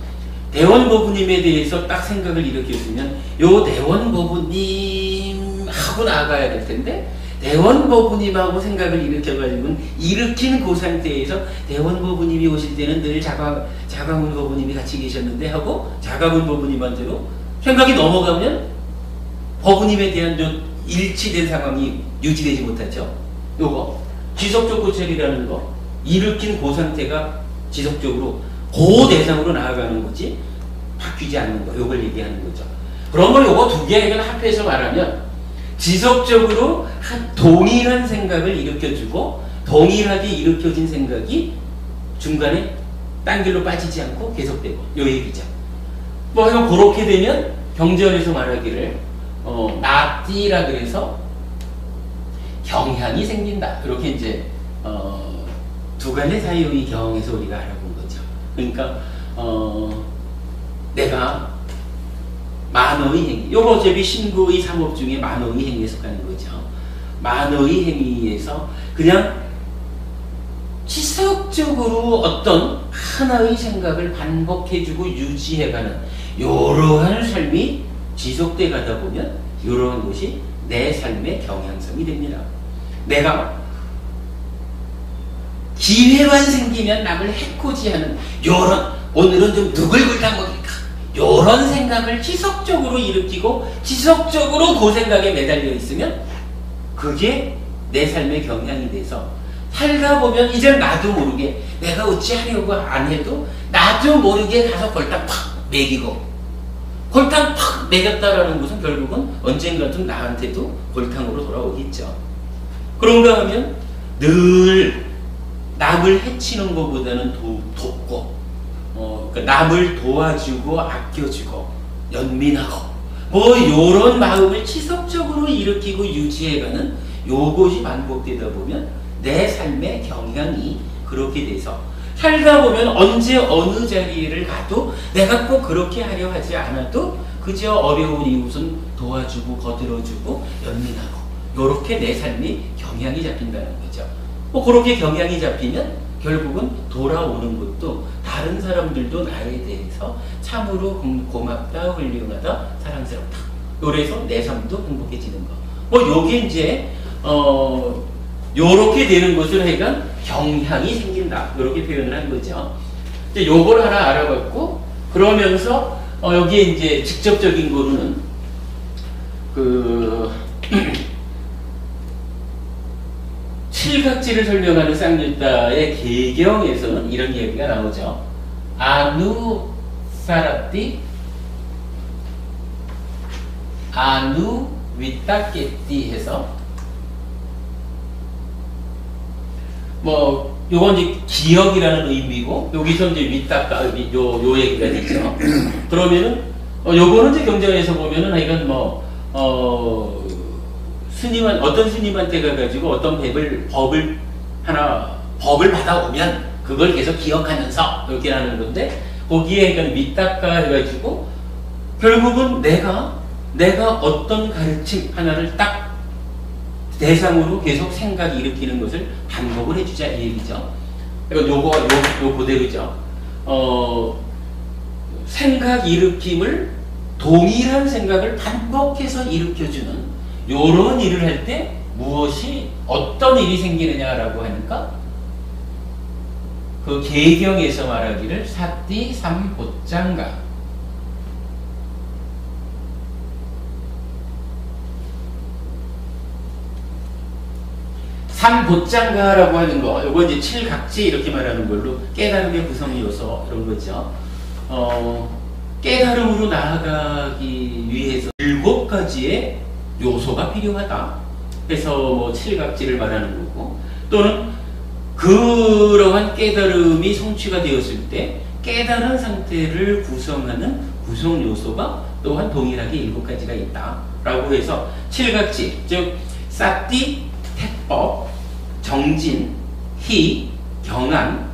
Speaker 1: 대원거부님에 대해서 딱 생각을 일으켰으면 요 대원거부님 하고 나아가야 될 텐데, 대원거부님하고 생각을 일으켜가지고는 일으킨 그 상태에서 대원거부님이 오실 때는 늘 자가문 거부님이 같이 계셨는데 하고 자가문 거부님한테로 생각이 넘어가면 거부님에 대한 좀 일치된 상황이 유지되지 못하죠. 요거 지속적 고찰이라는 거, 일으킨 그 상태가 지속적으로 그 대상으로 나아가는 거지 바뀌지 않는 거, 요걸 얘기하는 거죠. 그러면 요거 두 개를 합해서 말하면 지속적으로 동일한 생각을 일으켜주고 동일하게 일으켜진 생각이 중간에 딴 길로 빠지지 않고 계속되고, 요 얘기죠. 뭐 하여간 그렇게 되면 경전에서 말하기를 나띠라 그래서 경향이 생긴다, 이렇게 이제 두 가지 사이의 경에서 우리가 알아본 거죠. 그러니까 내가 만어의 행위, 요거 어차피 신구의 삼업 중에 만어의 행위에 속하는 거죠. 만어의 행위에서 그냥 지속적으로 어떤 하나의 생각을 반복해주고 유지해가는 이러한 삶이 지속돼 가다 보면 이러한 것이 내 삶의 경향성이 됩니다. 내가 기회만 생기면 남을 해코지하는 요런, 오늘은 좀 누굴 굴다먹을까, 요런 생각을 지속적으로 일으키고 지속적으로 그 생각에 매달려 있으면 그게 내 삶의 경향이 돼서 살다 보면 이제 나도 모르게 내가 어찌하려고 안 해도 나도 모르게 가서 골탕 팍 먹이고, 골탕 팍 먹였다라는 것은 결국은 언젠가든 나한테도 골탕으로 돌아오겠죠. 그런가 하면 늘 남을 해치는 것보다는 돕고, 그러니까 남을 도와주고 아껴주고 연민하고 뭐 요런 마음을 지속적으로 일으키고 유지해가는 요것이 반복되다 보면 내 삶의 경향이 그렇게 돼서 살다 보면 언제 어느 자리를 가도 내가 꼭 그렇게 하려 하지 않아도 그저 어려운 이웃은 도와주고 거들어주고 연민하고 요렇게 내 삶이 경향이 잡힌다는 거죠. 뭐 그렇게 경향이 잡히면 결국은 돌아오는 것도 다른 사람들도 나에 대해서 참으로 고맙다, 훌륭하다, 사랑스럽다. 그래서 내 삶도 행복해지는 거. 뭐 요게 이제 요렇게 되는 것을 하여간 경향이 생긴다. 요렇게 표현을 한 거죠. 이제 요걸 하나 알아봤고, 그러면서 여기에 이제 직접적인 거로는 칠각지를 설명하는 쌍유타의 개경에서는 이런 얘기가 나오죠. 아누 사라띠 아누 위따케띠 해서 뭐 요건 이제 기억이라는 의미고, 여기서 이제 위따까 요 얘기가 되죠. 그러면은 요거는 이제 경전에서 보면은 하여간 어떤 스님한테 가가지고 어떤 법을 받아오면 그걸 계속 기억하면서 이렇게 하는 건데, 거기에 그러니까 밑닦아 해가지고 결국은 내가 어떤 가르침 하나를 딱 대상으로 계속 생각이 일으키는 것을 반복을 해주자 이 얘기죠. 그러니까 요 그대로죠. 생각 일으킴을 동일한 생각을 반복해서 일으켜주는 요런 일을 할 때 무엇이 어떤 일이 생기느냐라고 하니까 그 개경에서 말하기를 사띠 삼보짱가, 삼보짱가라고 하는 거, 요거 이제 칠각지 이렇게 말하는 걸로 깨달음의 구성 요소 이런 거죠. 깨달음으로 나아가기 위해서 7가지의 요소가 필요하다. 그래서 뭐 칠각지를 말하는 거고, 또는 그러한 깨달음이 성취가 되었을 때 깨달은 상태를 구성하는 구성 요소가 또한 동일하게 7가지가 있다라고 해서 칠각지, 즉 사띠, 태법, 정진, 희, 경안,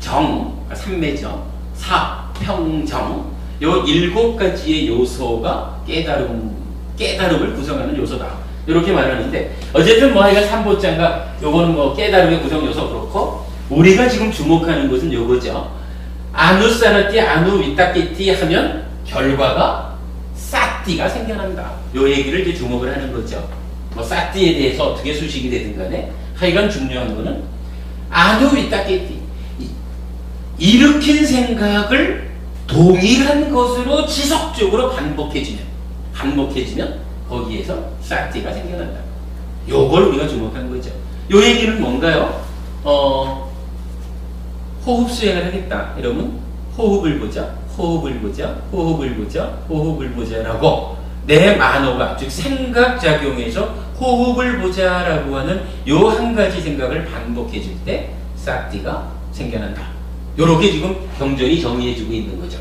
Speaker 1: 정, 삼매죠. 사, 평정, 요 7가지의 요소가 깨달음을 구성하는 요소다. 이렇게 말하는데, 어쨌든 뭐 하여간 삼보짱가 요거는 뭐 깨달음의 구성 요소 그렇고, 우리가 지금 주목하는 것은 요거죠. 아누사라띠 아누 위따끼띠 하면 결과가 사띠가 생겨난다. 요 얘기를 이제 주목을 하는 거죠. 뭐 사띠에 대해서 어떻게 수식이 되든 간에 하여간 중요한 거는 아누 위따끼띠, 일으킨 생각을 동일한 것으로 지속적으로 반복해지면 거기에서 사띠가 생겨난다. 요걸 우리가 주목한 거죠. 요 얘기는 뭔가요? 호흡 수행을 하겠다. 이러면 호흡을 보자, 호흡을 보자, 호흡을 보자, 호흡을 보자라고 내 만호가, 즉 생각작용에서 호흡을 보자라고 하는 요 한 가지 생각을 반복해 줄 때 사띠가 생겨난다. 요렇게 지금 경전이 정의해주고 있는 거죠.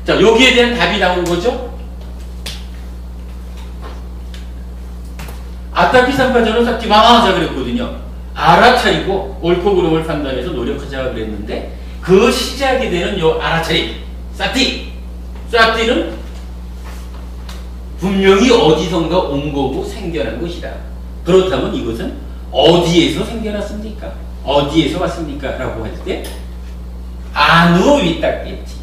Speaker 1: 자, 여기에 대한 답이 나온 거죠. 아타피삼파전은 삭지마하자 그랬거든요. 알아차리고 옳고 그름을 판단해서 노력하자 그랬는데, 그 시작이 되는 요 알아차림, 사띠는 분명히 어디선가 온 거고 생겨난 것이다. 그렇다면 이것은 어디에서 생겨났습니까? 어디에서 왔습니까? 라고 할 때 아누 위따끼띠,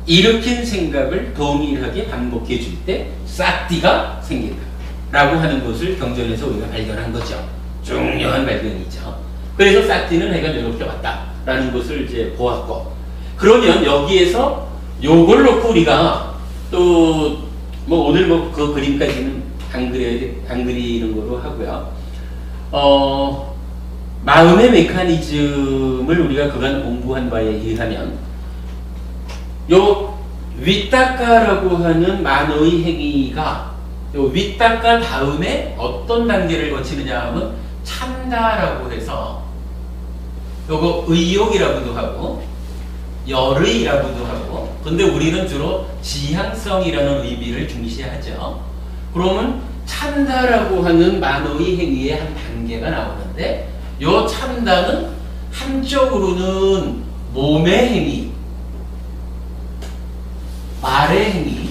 Speaker 1: 일으킨 생각을 동일하게 반복해 줄 때 사띠가 생긴다 라고 하는 것을 경전에서 우리가 발견한 거죠. 중요한 발견이죠. 그래서 사띠는 해가 이렇게 왔다라는 것을 이제 보았고, 그러면 여기에서 요걸 놓고 우리가 또 뭐 오늘 뭐 그 그림까지는 안 그리는 거로 하고요. 마음의 메커니즘을 우리가 그간 공부한 바에 의하면 요 윗닦아라고 하는 만어의 행위가 요 윗닦아 다음에 어떤 단계를 거치느냐 하면 참다라고 해서 요거 의욕이라고도 하고 열의라고도 하고, 근데 우리는 주로 지향성이라는 의미를 중시하죠. 그러면 참다라고 하는 만어의 행위의 한 단계가 나오는데, 요 참다는 한쪽으로는 몸의 행위, 말의 행위,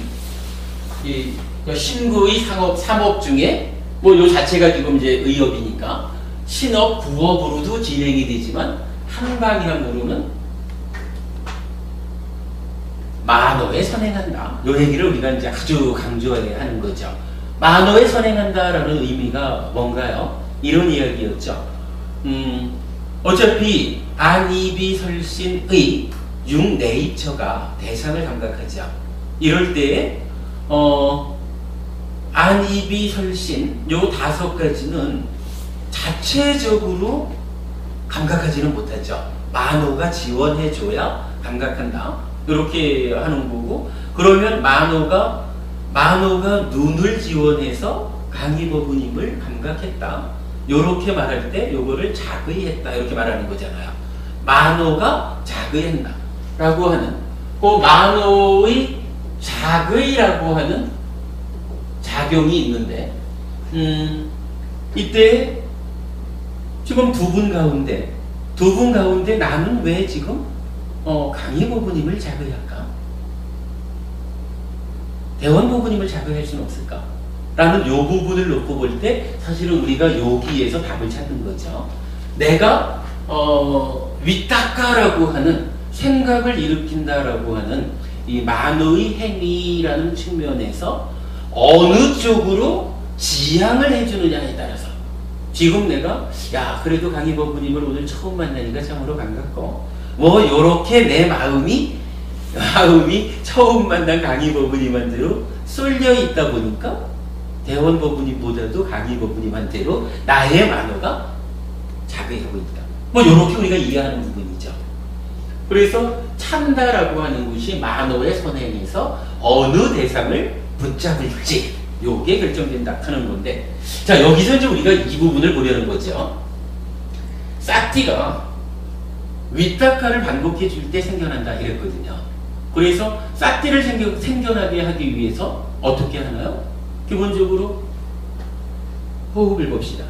Speaker 1: 이 신구의 삼업 중에 뭐 요 자체가 지금 이제 의업이니까 신업, 구업으로도 진행이 되지만 한 방향으로는 만어에 선행한다. 요 얘기를 우리가 이제 아주 강조해야 하는 거죠. 만어에 선행한다라는 의미가 뭔가요? 이런 이야기였죠. 어차피 안이비설신의 육네이처가 대상을 감각하죠. 이럴 때에 안이비설신 요 5가지는 자체적으로 감각하지는 못하죠. 만어가 지원해줘야 감각한다. 이렇게 하는 거고, 그러면 만어가 눈을 지원해서 강의법부님을 감각했다. 요렇게 말할 때 요거를 자의했다. 이렇게 말하는 거잖아요. 만어가 자의한다. 라고 하는, 그 만어의 자의라고 하는 작용이 있는데, 이때 지금 두 분 가운데 나는 왜 지금 강의법부님을 자의할까? 대원법부님을 자의할 수는 없을까? 라는 요 부분을 놓고 볼 때 사실은 우리가 여기에서 답을 찾는 거죠. 내가 윗닦아라고 하는 생각을 일으킨다라고 하는 이 만어의 행위라는 측면에서 어느 쪽으로 지향을 해주느냐에 따라서, 지금 내가 야 그래도 강의법부님을 오늘 처음 만나니까 참으로 반갑고 뭐 요렇게 내 마음이 처음 만난 강의법부님한테로 쏠려 있다 보니까 대원법부님보다도 강의법부님한테로 나의 만어가 자극하고 있다. 뭐 요렇게 우리가 이해하는 부분이죠. 그래서 참다라고 하는 것이 만어의 선행에서 어느 대상을 붙잡을지 요게 결정된다 하는 건데, 자 여기서 이제 우리가 이 부분을 보려는 거죠. 사티가 윗닦아를 반복해 줄 때 생겨난다 이랬거든요. 그래서 사티를 생겨나게 하기 위해서 어떻게 하나요? 기본적으로 호흡을 봅시다.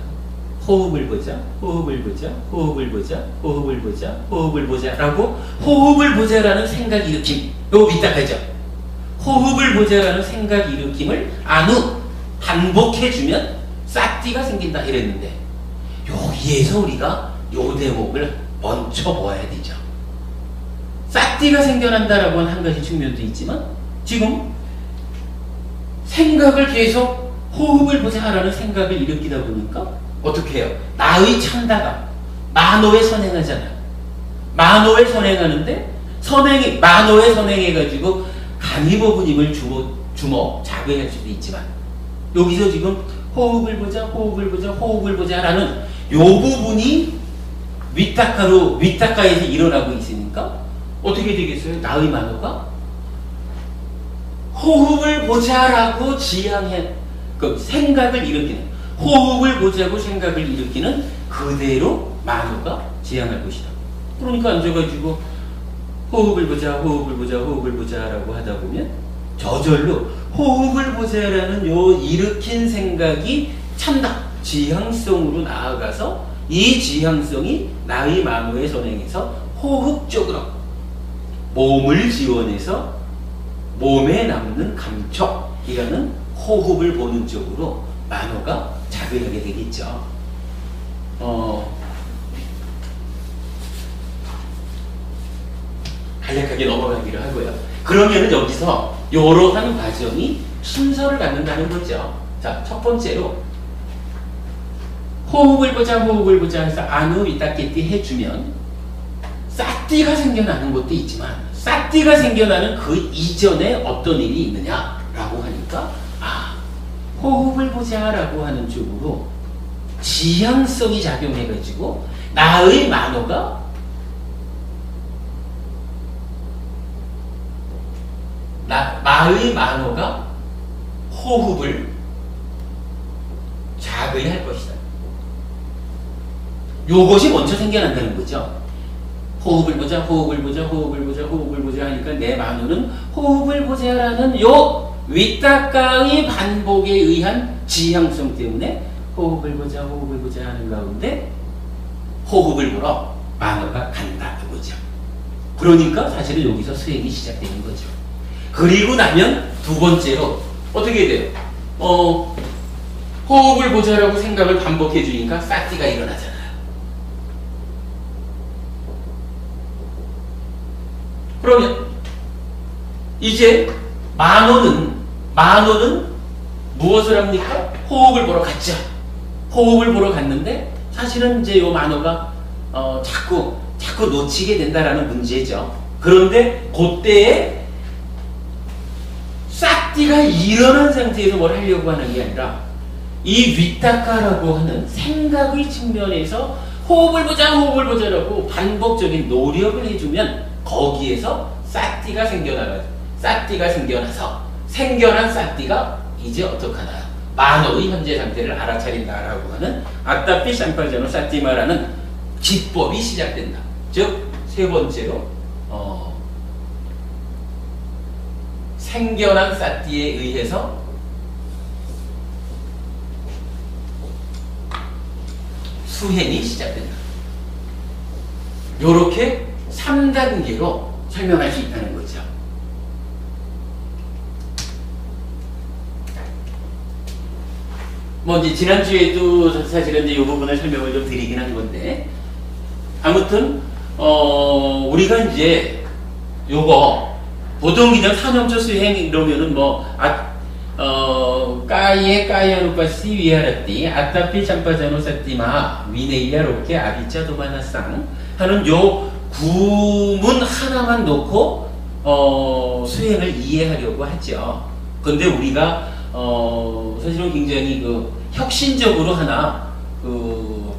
Speaker 1: 호흡을 보자, 호흡을 보자, 호흡을 보자, 호흡을 보자, 호흡을 보자 라고 호흡을 보자라는 생각 일으킴, 요거 윗닦아죠. 호흡을 보자라는 생각 일으킴을 안후 반복해주면 사티가 생긴다 이랬는데, 여기에서 우리가 요 대목을 먼저 보아야 되죠. 사티가 생겨난다라고 하는 한 가지 측면도 있지만, 지금 생각을 계속 호흡을 보자라는 생각을 일으키다 보니까 어떻게 해요? 나의 참다가 만어에 선행하잖아요. 만어에 선행하는데 만어에 선행해가지고 강의법부님을 주목, 자극할 수도 있지만, 여기서 지금 호흡을 보자, 호흡을 보자, 호흡을 보자 라는 요 부분이 윗닦아에서 일어나고 있으니까 어떻게 되겠어요? 나의 만어가 호흡을 보자라고 그 생각을 일으키는, 호흡을 보자고 생각을 일으키는 그대로 만어가 지향할 것이다. 그러니까 앉아가지고 호흡을 보자, 호흡을 보자, 호흡을 보자라고 하다 보면 저절로 호흡을 보자라는 요 일으킨 생각이 참다, 지향성으로 나아가서 이 지향성이 나의 만어에 선행해서 호흡적으로 몸을 지원해서 몸에 남는 감촉이라는 호흡을 보는 쪽으로 만어가 자극하게 되겠죠. 간략하게 넘어가기로 하고요. 그러면은 여기서 이러한 과정이 순서를 갖는다는 거죠. 자, 첫 번째로 호흡을 보자, 호흡을 보자 해서 안후 윗닦기 해주면 사띠가 생겨나는 것도 있지만, 사띠가 생겨나는 그 이전에 어떤 일이 있느냐라고 하니까, 호흡을 보자라고 하는 쪽으로 지향성이 작용해가지고 나의 만호가 마의 만호가 호흡을 자극할 것이다. 요것이 먼저 생겨난다는 거죠. 호흡을 보자, 호흡을 보자, 호흡을 보자, 호흡을 보자 하니까 내 만호는 호흡을 보자라는 요 윗닭강의 반복에 의한 지향성 때문에 호흡을 보자, 호흡을 보자 하는 가운데 호흡을 보러 만호가 간다 그거죠. 그러니까 사실은 여기서 수행이 시작되는 거죠. 그리고 나면 두 번째로 어떻게 돼요? 호흡을 보자라고 생각을 반복해 주니까 사티가 일어나잖아요. 그러면 이제 만호는 무엇을 합니까? 호흡을 보러 갔죠. 호흡을 보러 갔는데 사실은 이제 요 만호가 자꾸 놓치게 된다라는 문제죠. 그런데 그때에 싹디가 일어난 상태에서 뭘 하려고 하는 게 아니라 이 위타카라고 하는 생각의 측면에서 호흡을 보자라고 반복적인 노력을 해주면 거기에서 싹디가 생겨나서 생겨난 싹디가 이제 어떡하나 만호의 현재 상태를 알아차린다라고 하는 아따피 샴파자노 싹디마라는 기법이 시작된다. 즉 세 번째로 생겨난 싹디에 의해서 수행이 시작된다. 요렇게 3단계로 설명할 수 있다는 거죠. 뭐 이제 지난주에도 사실은 이제 이 부분을 설명을 좀 드리긴 한 건데 아무튼 우리가 이제 요거 보통 그냥 사념초 수행 이러면은 뭐 까이아누파시 위아라띠 아따피 참파자노 사띠마 위네이야 로케 아비짜 도마나상 하는 요 구문 하나만 놓고 수행을 이해하려고 하죠. 근데 우리가 사실은 굉장히 혁신적으로 하나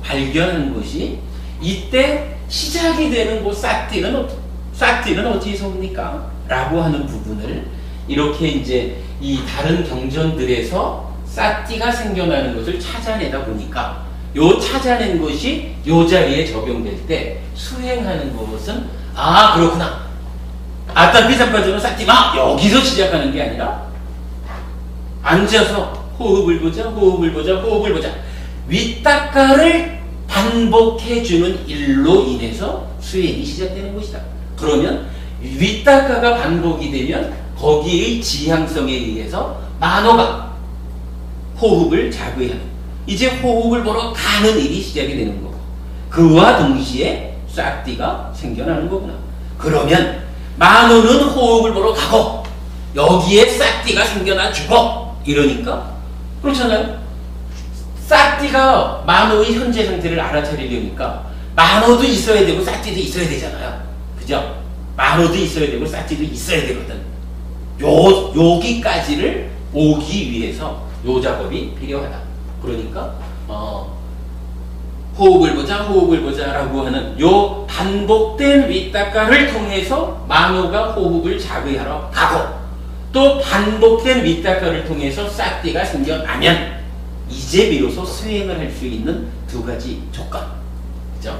Speaker 1: 발견한 것이 이때 시작이 되는 싹띠는 어디서 옵니까? 라고 하는 부분을 이렇게 이제 이 다른 경전들에서 싹띠가 생겨나는 것을 찾아내다 보니까 요 찾아낸 것이 요 자리에 적용될 때 수행하는 것은 그렇구나. 아따피 잠빠져는 싹띠마 여기서 시작하는 게 아니라 앉아서 호흡을 보자 윗닦아를 반복해주는 일로 인해서 수행이 시작되는 것이다. 그러면 윗닦아가 반복이 되면 거기의 지향성에 의해서 만호가 호흡을 자극하는 이제 호흡을 보러 가는 일이 시작이 되는 거고 그와 동시에 싹띠가 생겨나는 거구나. 그러면 만호는 호흡을 보러 가고 여기에 싹띠가 생겨나주고 이러니까 그렇잖아요. 싹띠가 만호의 현재 상태를 알아차리려니까 만호도 있어야 되고 싹띠도 있어야 되잖아요. 그죠? 만호도 있어야 되고 싹띠도 있어야 되거든. 여기까지를 오기 위해서 요 작업이 필요하다. 그러니까 호흡을 보자 라고 하는 요 반복된 윗닦아를 통해서 만호가 호흡을 자극하러 가고 또 반복된 윗닦아를 통해서 싹띠가 생겨나면 이제 비로소 수행을 할 수 있는 두 가지 조건. 그죠?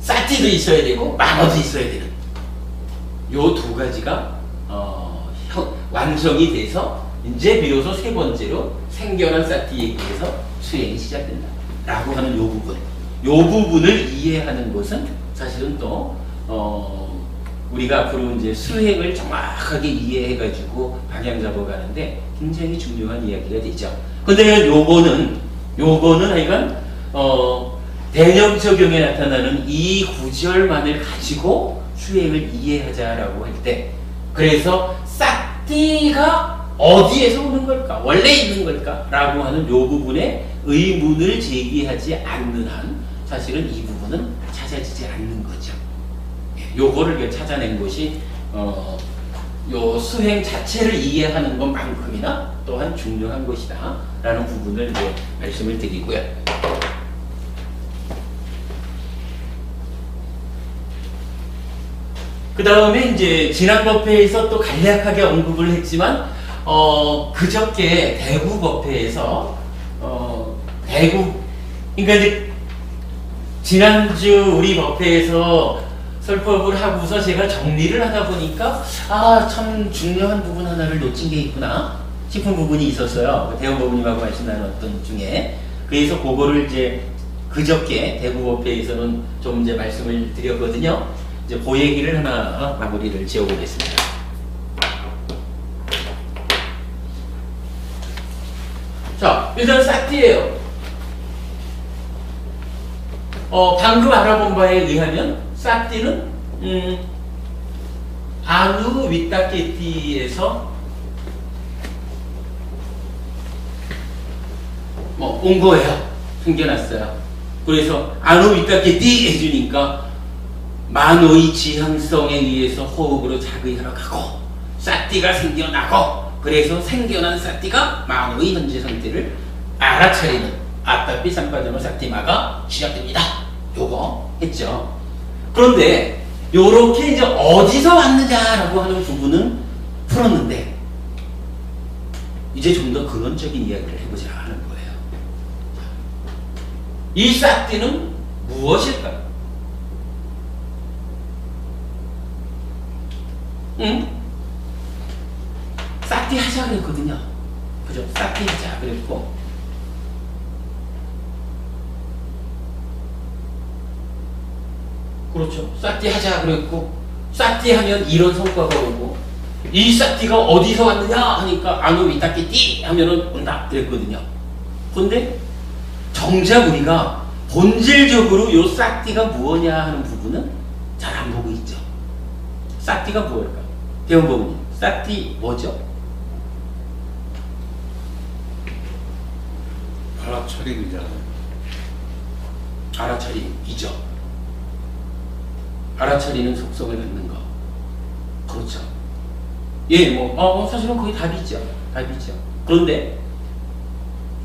Speaker 1: 싹띠도 있어야 되고 만호도 있어야 되는 요 두 가지가 완성이 돼서 이제 비로소 세 번째로 생겨난 싹띠에 의해서 수행이 시작된다. 라고 하는 요 부분. 요 부분을 이해하는 것은 사실은 또 우리가 앞으로 이제 수행을 정확하게 이해해가지고 방향 잡아가는데 굉장히 중요한 이야기가 되죠. 근데 요거는 하여간 대념 적용에 나타나는 이 구절만을 가지고 수행을 이해하자라고 할 때 그래서 싹띠가 어디에서 오는 걸까? 원래 있는 걸까? 라고 하는 요 부분에 의문을 제기하지 않는 한 사실은 이 부분은 찾아지지 않는 거죠. 요거를 찾아낸 것이 요 수행 자체를 이해하는 것만큼이나 또한 중요한 것이다 라는 부분을 이제 말씀을 드리고요. 그 다음에 이제 지난 법회에서 또 간략하게 언급을 했지만 그저께 대구 법회에서 대구 그러니까 이제 지난주 우리 법회에서 설법을 하고서 제가 정리를 하다 보니까 참 중요한 부분 하나를 놓친 게 있구나 싶은 부분이 있었어요. 대원법님하고 말씀 나눴던 중에. 그래서 그거를 이제 그저께 대구 법회에서는 좀 이제 말씀을 드렸거든요. 이제 그 얘기를 하나 마무리를 지어보겠습니다. 자, 일단 싹띠예요. 방금 알아본 바에 의하면 싹띠는 아누 윗다케띠에서 온 거예요. 생겨났어요. 그래서 아누 윗다케띠 해주니까 만호의 지향성에 의해서 호흡으로 자극하러 가고 싹띠가 생겨나고 그래서 생겨난 싹띠가 만호의 현재 상태를 알아차리는 아따삐 삼파전호 싹띠마가 시작됩니다. 요거 했죠. 그런데 요렇게 이제 어디서 왔느냐라고 하는 부분은 풀었는데 이제 좀 더 근원적인 이야기를 해보자 하는 거예요. 이 싹띠는 무엇일까요? 싹띠 하자 그랬거든요. 그죠? 싹띠 하자 그랬고 그렇죠. 싹띠 하자 그랬고 싹띠 하면 이런 성과가 오고 이 싹띠가 어디서 왔느냐 하니까 아누 윗다케띠 하면은 온다 그랬거든요. 근데 정작 우리가 본질적으로 요 싹띠가 무엇냐 하는 부분은 잘 안 보고 있죠. 싹띠가 무엇일까? 대원법님, 싹띠 뭐죠?
Speaker 2: 알아차림이잖아요.
Speaker 1: 알아차림이죠. 알아차리는 속성을 갖는 거. 그렇죠. 예, 사실은 거의 답이죠. 답이죠. 그런데,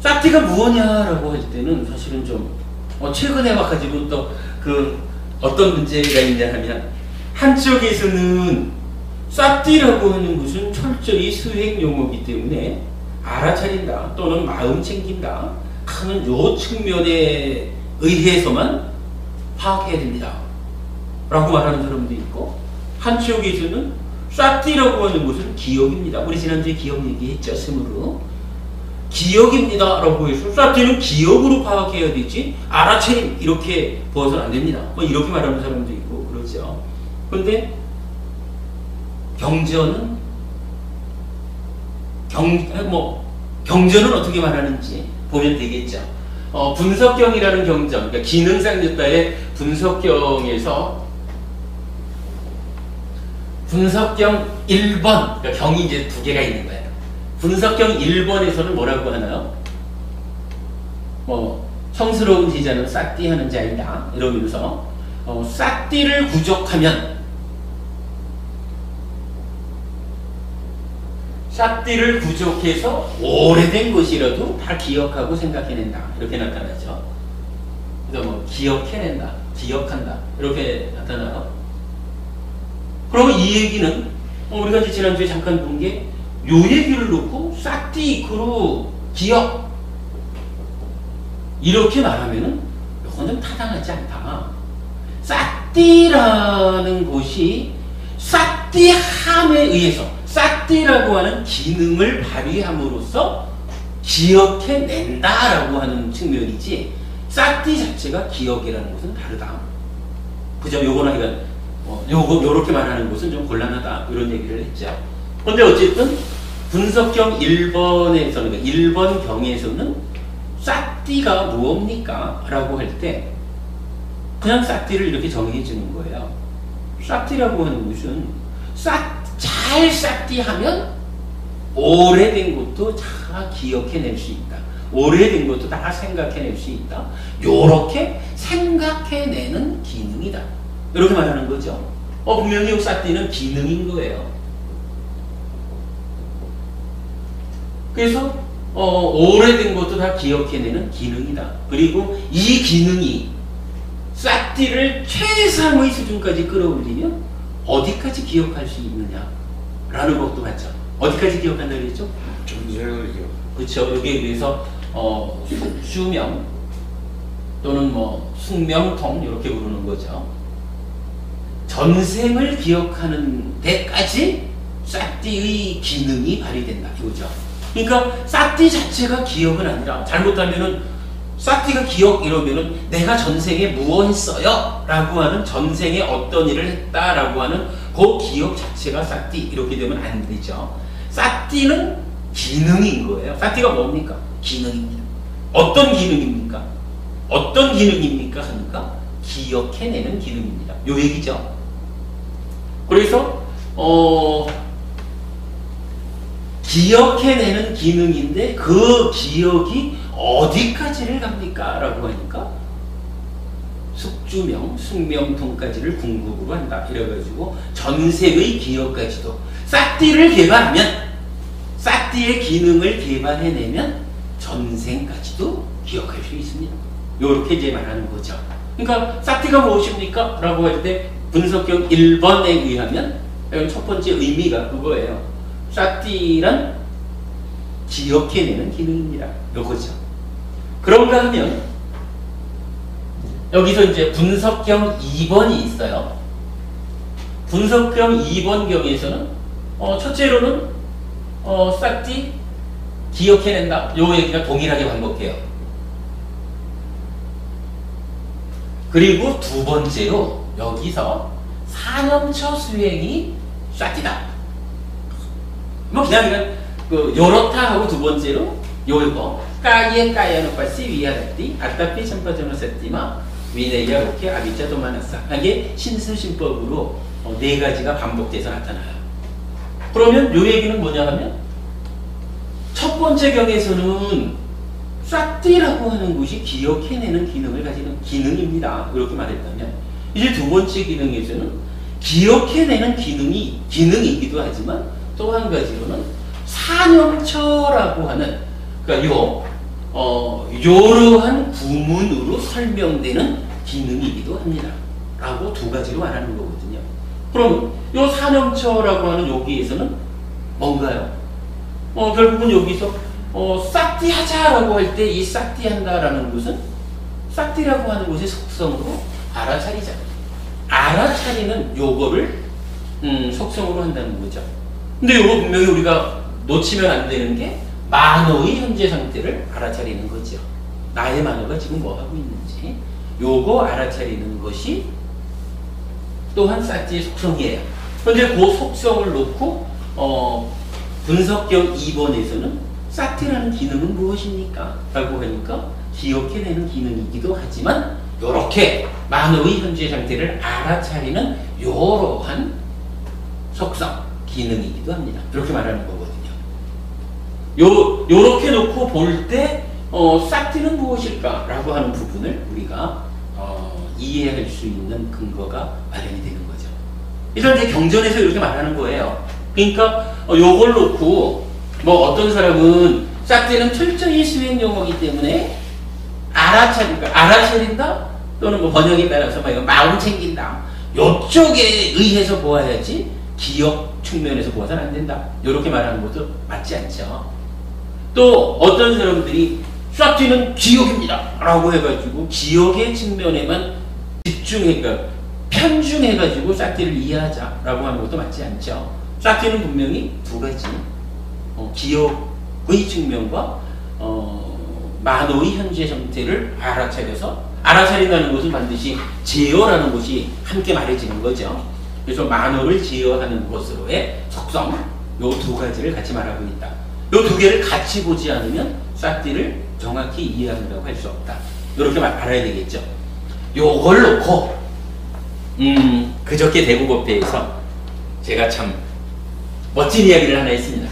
Speaker 1: 싹띠가 무엇냐라고 할 때는 사실은 좀, 최근에 와가지고 또, 어떤 문제가 있냐 하면, 한쪽에서는 싹띠라고 하는 것은 철저히 수행 용어이기 때문에, 알아차린다, 또는 마음 챙긴다 하는 요 측면에 의해서만 파악해야 됩니다. 라고 말하는 사람도 있고 한쪽에서는 싹띠라고 하는 것은 기억입니다. 우리 지난주에 기억 얘기했죠. 스무로 기억입니다 라고 해서 싹띠는 기억으로 파악해야 되지 알아채림 이렇게 보아서는 안 됩니다. 이렇게 말하는 사람도 있고 그러죠. 그런데 경전은 경전은 어떻게 말하는지 보면 되겠죠. 분석경이라는 경전, 그러니까 기능상유다의 분석경에서 분석경 1번, 그러니까 경이 이제 두 개가 있는 거예요. 분석경 1번에서는 뭐라고 하나요? 성스러운 제자는 싹띠 하는 자이다. 이러면서, 싹띠를 구족하면, 싹띠를 구족해서 오래된 것이라도 다 기억하고 생각해낸다. 이렇게 나타나죠. 그래서 기억해낸다, 기억한다. 이렇게 나타나요. 그러면 이 얘기는 우리가 이제 지난주에 잠깐 본 게 요 얘기를 놓고 싹띠 이크로 기억 이렇게 말하면은 이건 좀 타당하지 않다. 싹띠라는 것이 싹띠함에 의해서 싹띠라고 하는 기능을 발휘함으로써 기억해낸다라고 하는 측면이지 싹띠 자체가 기억이라는 것은 다르다. 그죠? 요거는 그러니까 요렇게 말하는 것은 좀 곤란하다. 이런 얘기를 했죠. 근데 어쨌든 분석경 1번에서는, 그러니까 1번 경에서는 싹띠가 무엇입니까? 라고 할 때 그냥 싹띠를 이렇게 정의해 주는 거예요. 싹띠라고 하는 것은 잘 싹띠하면 오래된 것도 다 기억해낼 수 있다. 오래된 것도 다 생각해낼 수 있다. 요렇게 생각해내는 기능이다. 이렇게 말하는 거죠. 분명히 싹띠는 기능인 거예요. 그래서 오래된 것도 다 기억해내는 기능이다. 그리고 이 기능이 싹띠를 최상의 수준까지 끌어올리면 어디까지 기억할 수 있느냐라는 것도 맞죠. 어디까지 기억한다고 그랬죠?
Speaker 2: 전생을 기억.
Speaker 1: 그렇죠. 여기에 비해서 숙주명 또는 뭐 숙명통 이렇게 부르는 거죠. 전생을 기억하는 데까지 싹디의 기능이 발휘된다 이거죠. 그러니까 싹디 자체가 기억은 아니라, 잘못하면은 싹디가 기억 이러면은 내가 전생에 무엇 했어요? 라고 하는, 전생에 어떤 일을 했다 라고 하는 그 기억 자체가 싹디 이렇게 되면 안 되죠. 싹디는 기능인 거예요. 싹디가 뭡니까? 기능입니다. 어떤 기능입니까? 어떤 기능입니까? 하니까 기억해내는 기능입니다. 요 얘기죠. 그래서 기억해내는 기능인데 그 기억이 어디까지를 갑니까? 라고 하니까 숙주명, 숙명통까지를 궁극으로 한다. 이래가지고 전생의 기억까지도 싹디를 개발하면, 싹디의 기능을 개발해내면 전생까지도 기억할 수 있습니다. 요렇게 이제 말하는 거죠. 그러니까 싹디가 무엇입니까? 라고 할 때 분석형 1번에 의하면 첫 번째 의미가 그거예요. 싹디란 기억해내는 기능입니다. 요거죠. 그런가 하면 여기서 이제 분석형 2번이 있어요. 분석형 2번경에서는 첫째로는 싹디 기억해낸다. 요 얘기가 동일하게 반복해요. 그리고 두 번째로 여기서 사념처 수행이 싹디다. 뭐 그냥 요렇다 하고 두 번째로 요거 까이에 까야노파 시위아다띠 아따피 참파전어 세띠마 위네야 로케 아비자 도마나사. 이게 신수신법으로 네 가지가 반복돼서 나타나요. 그러면 요 얘기는 뭐냐 하면 첫 번째 경에서는 싹디라고 하는 것이 기억해내는 기능을 가지는 기능입니다. 이렇게 말했다면 이제 두 번째 기능에서는 기억해내는 기능이기도 하지만 또 한 가지로는 사념처라고 하는, 그러니까 요러한 구문으로 설명되는 기능이기도 합니다. 라고 두 가지로 말하는 거거든요. 그럼 요 사념처라고 하는 여기에서는 뭔가요? 결국은 여기서 싹디 하자라고 할 때 이 싹디 한다라는 것은 싹디라고 하는 것의 속성으로 알아차리자. 알아차리는 요거를 속성으로 한다는 거죠. 근데 요거 분명히 우리가 놓치면 안 되는 게 만호의 현재 상태를 알아차리는 거죠. 나의 만호가 지금 뭐 하고 있는지 요거 알아차리는 것이 또한 싹디의 속성이에요. 그런데 그 속성을 놓고 분석형 2번에서는 싹디라는 기능은 무엇입니까? 라고 하니까 기억해내는 기능이기도 하지만 요렇게 만호의 현재 상태를 알아차리는 요러한 속성, 기능이기도 합니다. 이렇게 말하는 거거든요. 요렇게 놓고 볼 때 싹디는 무엇일까? 라고 하는 부분을 우리가 이해할 수 있는 근거가 마련이 되는 거죠. 일단 이제 경전에서 이렇게 말하는 거예요. 그러니까 요걸 놓고 뭐 어떤 사람은 싹디는 철저히 수행 용어이기 때문에 알아차린다 또는 뭐 번역에 따라서 마음 챙긴다. 요쪽에 의해서 보아야지 기억 측면에서 보아서는 안 된다. 이렇게 말하는 것도 맞지 않죠. 또 어떤 사람들이 싹디는 기억입니다 라고 해가지고 기억의 측면에만 편중해가지고 싹디를 이해하자 라고 하는 것도 맞지 않죠. 싹디는 분명히 두 가지, 기억의 측면과 만호의 현재 상태를 알아차린다는 것은 반드시 제어라는 것이 함께 말해지는 거죠. 그래서 만호를 제어하는 것으로의 속성, 요 두 가지를 같이 말하고 있다. 요 두 개를 같이 보지 않으면 싹디를 정확히 이해한다고 할 수 없다. 이렇게 알아야 되겠죠. 요걸 놓고 그저께 대구법회에서 제가 참 멋진 이야기를 하나 했습니다.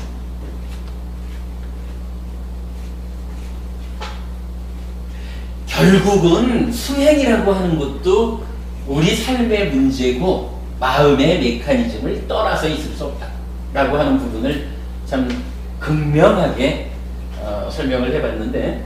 Speaker 1: 결국은 수행이라고 하는 것도 우리 삶의 문제고 마음의 메커니즘을 떠나서 있을 수 없다 라고 하는 부분을 참 극명하게 설명을 해봤는데,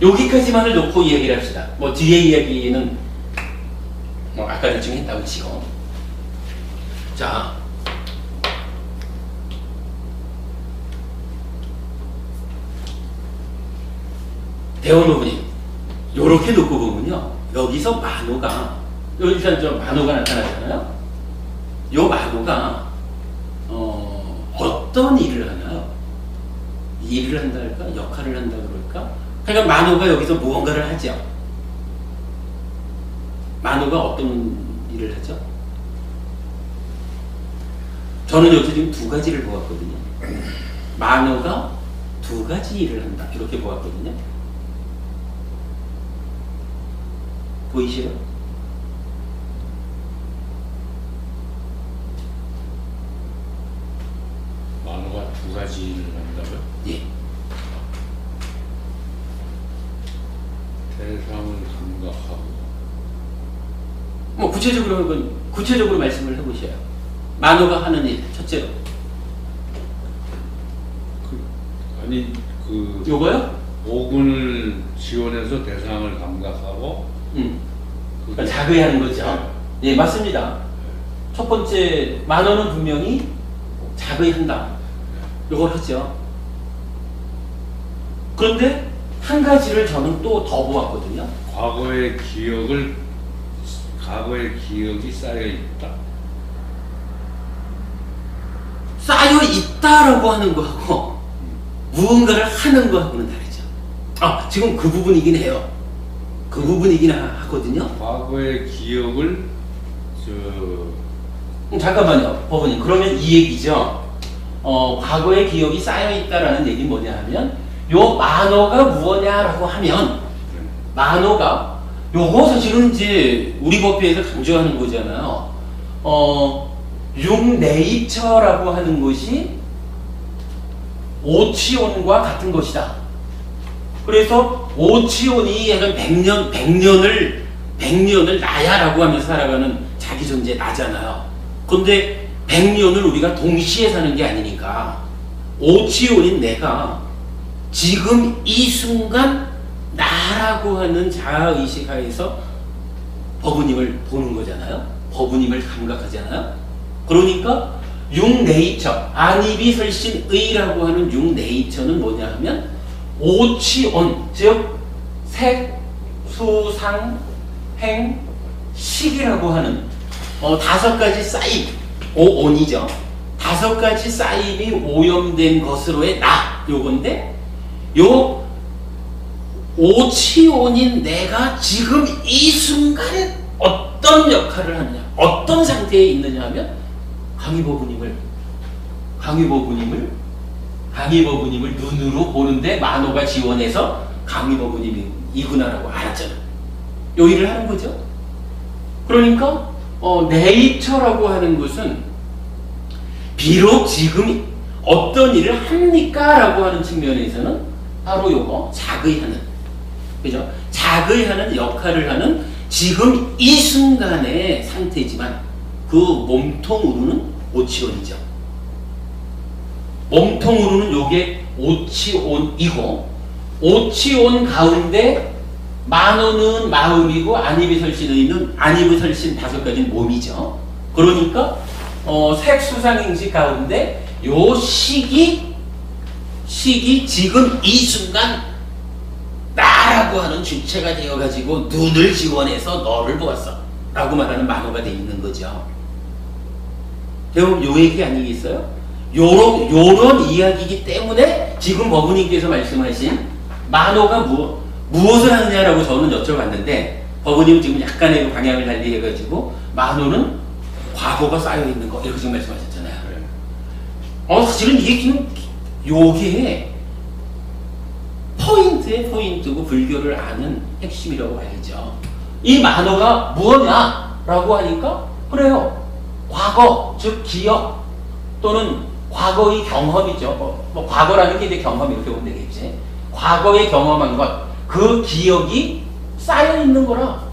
Speaker 1: 여기까지만을 놓고 이야기를 합시다. 뭐 뒤에 이야기는 뭐 아까 대충 했다고 치고. 자, 대원호분이 요렇게 놓고 보면요, 여기서 만호가, 일단 저 만호가 나타나잖아요. 요 만호가 어떤 일을 하나요? 일을 한다 할까? 역할을 한다 그럴까? 그러니까 만호가 여기서 무언가를 하죠. 만호가 어떤 일을 하죠? 저는 여기서 지금 두 가지를 보았거든요. 만호가 두 가지 일을 한다, 이렇게 보았거든요. 보이시죠?
Speaker 2: 만호가 두 가지 일을 한다고요?
Speaker 1: 예.
Speaker 2: 대상을 감각하고.
Speaker 1: 뭐 구체적으로 말씀을 해보셔요. 만호가 하는 일, 첫째로. 요거요?
Speaker 2: 오군을 지원해서 대상을 감각하고.
Speaker 1: 그러니까 자극하는 거죠. 예, 맞습니다. 첫 번째, 만호는 분명히 자극한다. 요걸 하죠. 그런데 한 가지를 저는 또 더 보았거든요.
Speaker 2: 과거의 기억이 쌓여 있다.
Speaker 1: 쌓여 있다라고 하는 거하고 무언가를 하는 거하고는 다르죠. 아, 지금 그 부분이긴 해요. 그 부분이긴 하거든요.
Speaker 2: 과거의 기억을
Speaker 1: 잠깐만요, 법원님. 그러면 이 얘기죠. 과거의 기억이 쌓여 있다라는 얘기는 뭐냐 하면, 요 만호가 무엇냐라고 하면, 만호가 요거 사실은 이제 우리 법회에서 강조하는 거잖아요. 육네이처라고 하는 것이 오치온과 같은 것이다. 그래서 오치온이 약간 100년을 나야라고 하면서 살아가는 자기 존재 나잖아요. 근데 100년을 우리가 동시에 사는 게 아니니까 오치온인 내가 지금 이 순간 나라고 하는 자아의식 하에서 법우님을 보는 거잖아요. 법우님을 감각하잖아요. 그러니까 육네이처, 안이비설신의라고 하는 육네이처는 뭐냐 하면 오치온, 즉 색, 수, 상, 행, 식이라고 하는 다섯 가지 쌓임, 오온이죠. 다섯 가지 쌓임이 오염된 것으로의 나, 요건데, 요 오치온인 내가 지금 이 순간에 어떤 역할을 하느냐, 어떤 상태에 있느냐 하면 강의법우님을 눈으로 보는데 만호가 지원해서 강의법우님이구나라고 알았잖아요. 요 일을 하는 거죠. 그러니까 네이처라고 하는 것은 비록 지금 어떤 일을 합니까? 라고 하는 측면에서는 바로 요거 자의하는, 그죠? 자의하는 역할을 하는 지금 이 순간의 상태지만 그 몸통으로는 오치온이죠. 몸통으로는 요게 오치온이고, 오치온 가운데 만호는 마음이고 안이비설신의는 안이비설신 다섯 가지는 몸이죠. 그러니까 색수상행식 가운데 요 시기 지금 이 순간 나라고 하는 주체가 되어가지고 눈을 지원해서 너를 보았어 라고 말하는 만호가 되어 있는 거죠. 대부분 요 얘기 아니겠어요? 요런 이야기이기 때문에 지금 법우님께서 말씀하신 만호가 무엇을 하느냐라고 저는 여쭤봤는데, 법우님은 지금 약간의 방향을 달리 해가지고 만호는 과거가 쌓여있는 거 이렇게 지금 말씀하셨잖아요. 사실은 이게 지금 요게 포인트고 불교를 아는 핵심이라고 봐야죠. 이 만호가 무엇냐라고 하니까 그래요. 과거, 즉 기억 또는 과거의 경험이죠. 뭐 과거라는 게 이제 경험 이렇게 보면 되겠지. 과거에 경험한 것, 그 기억이 쌓여 있는 거라.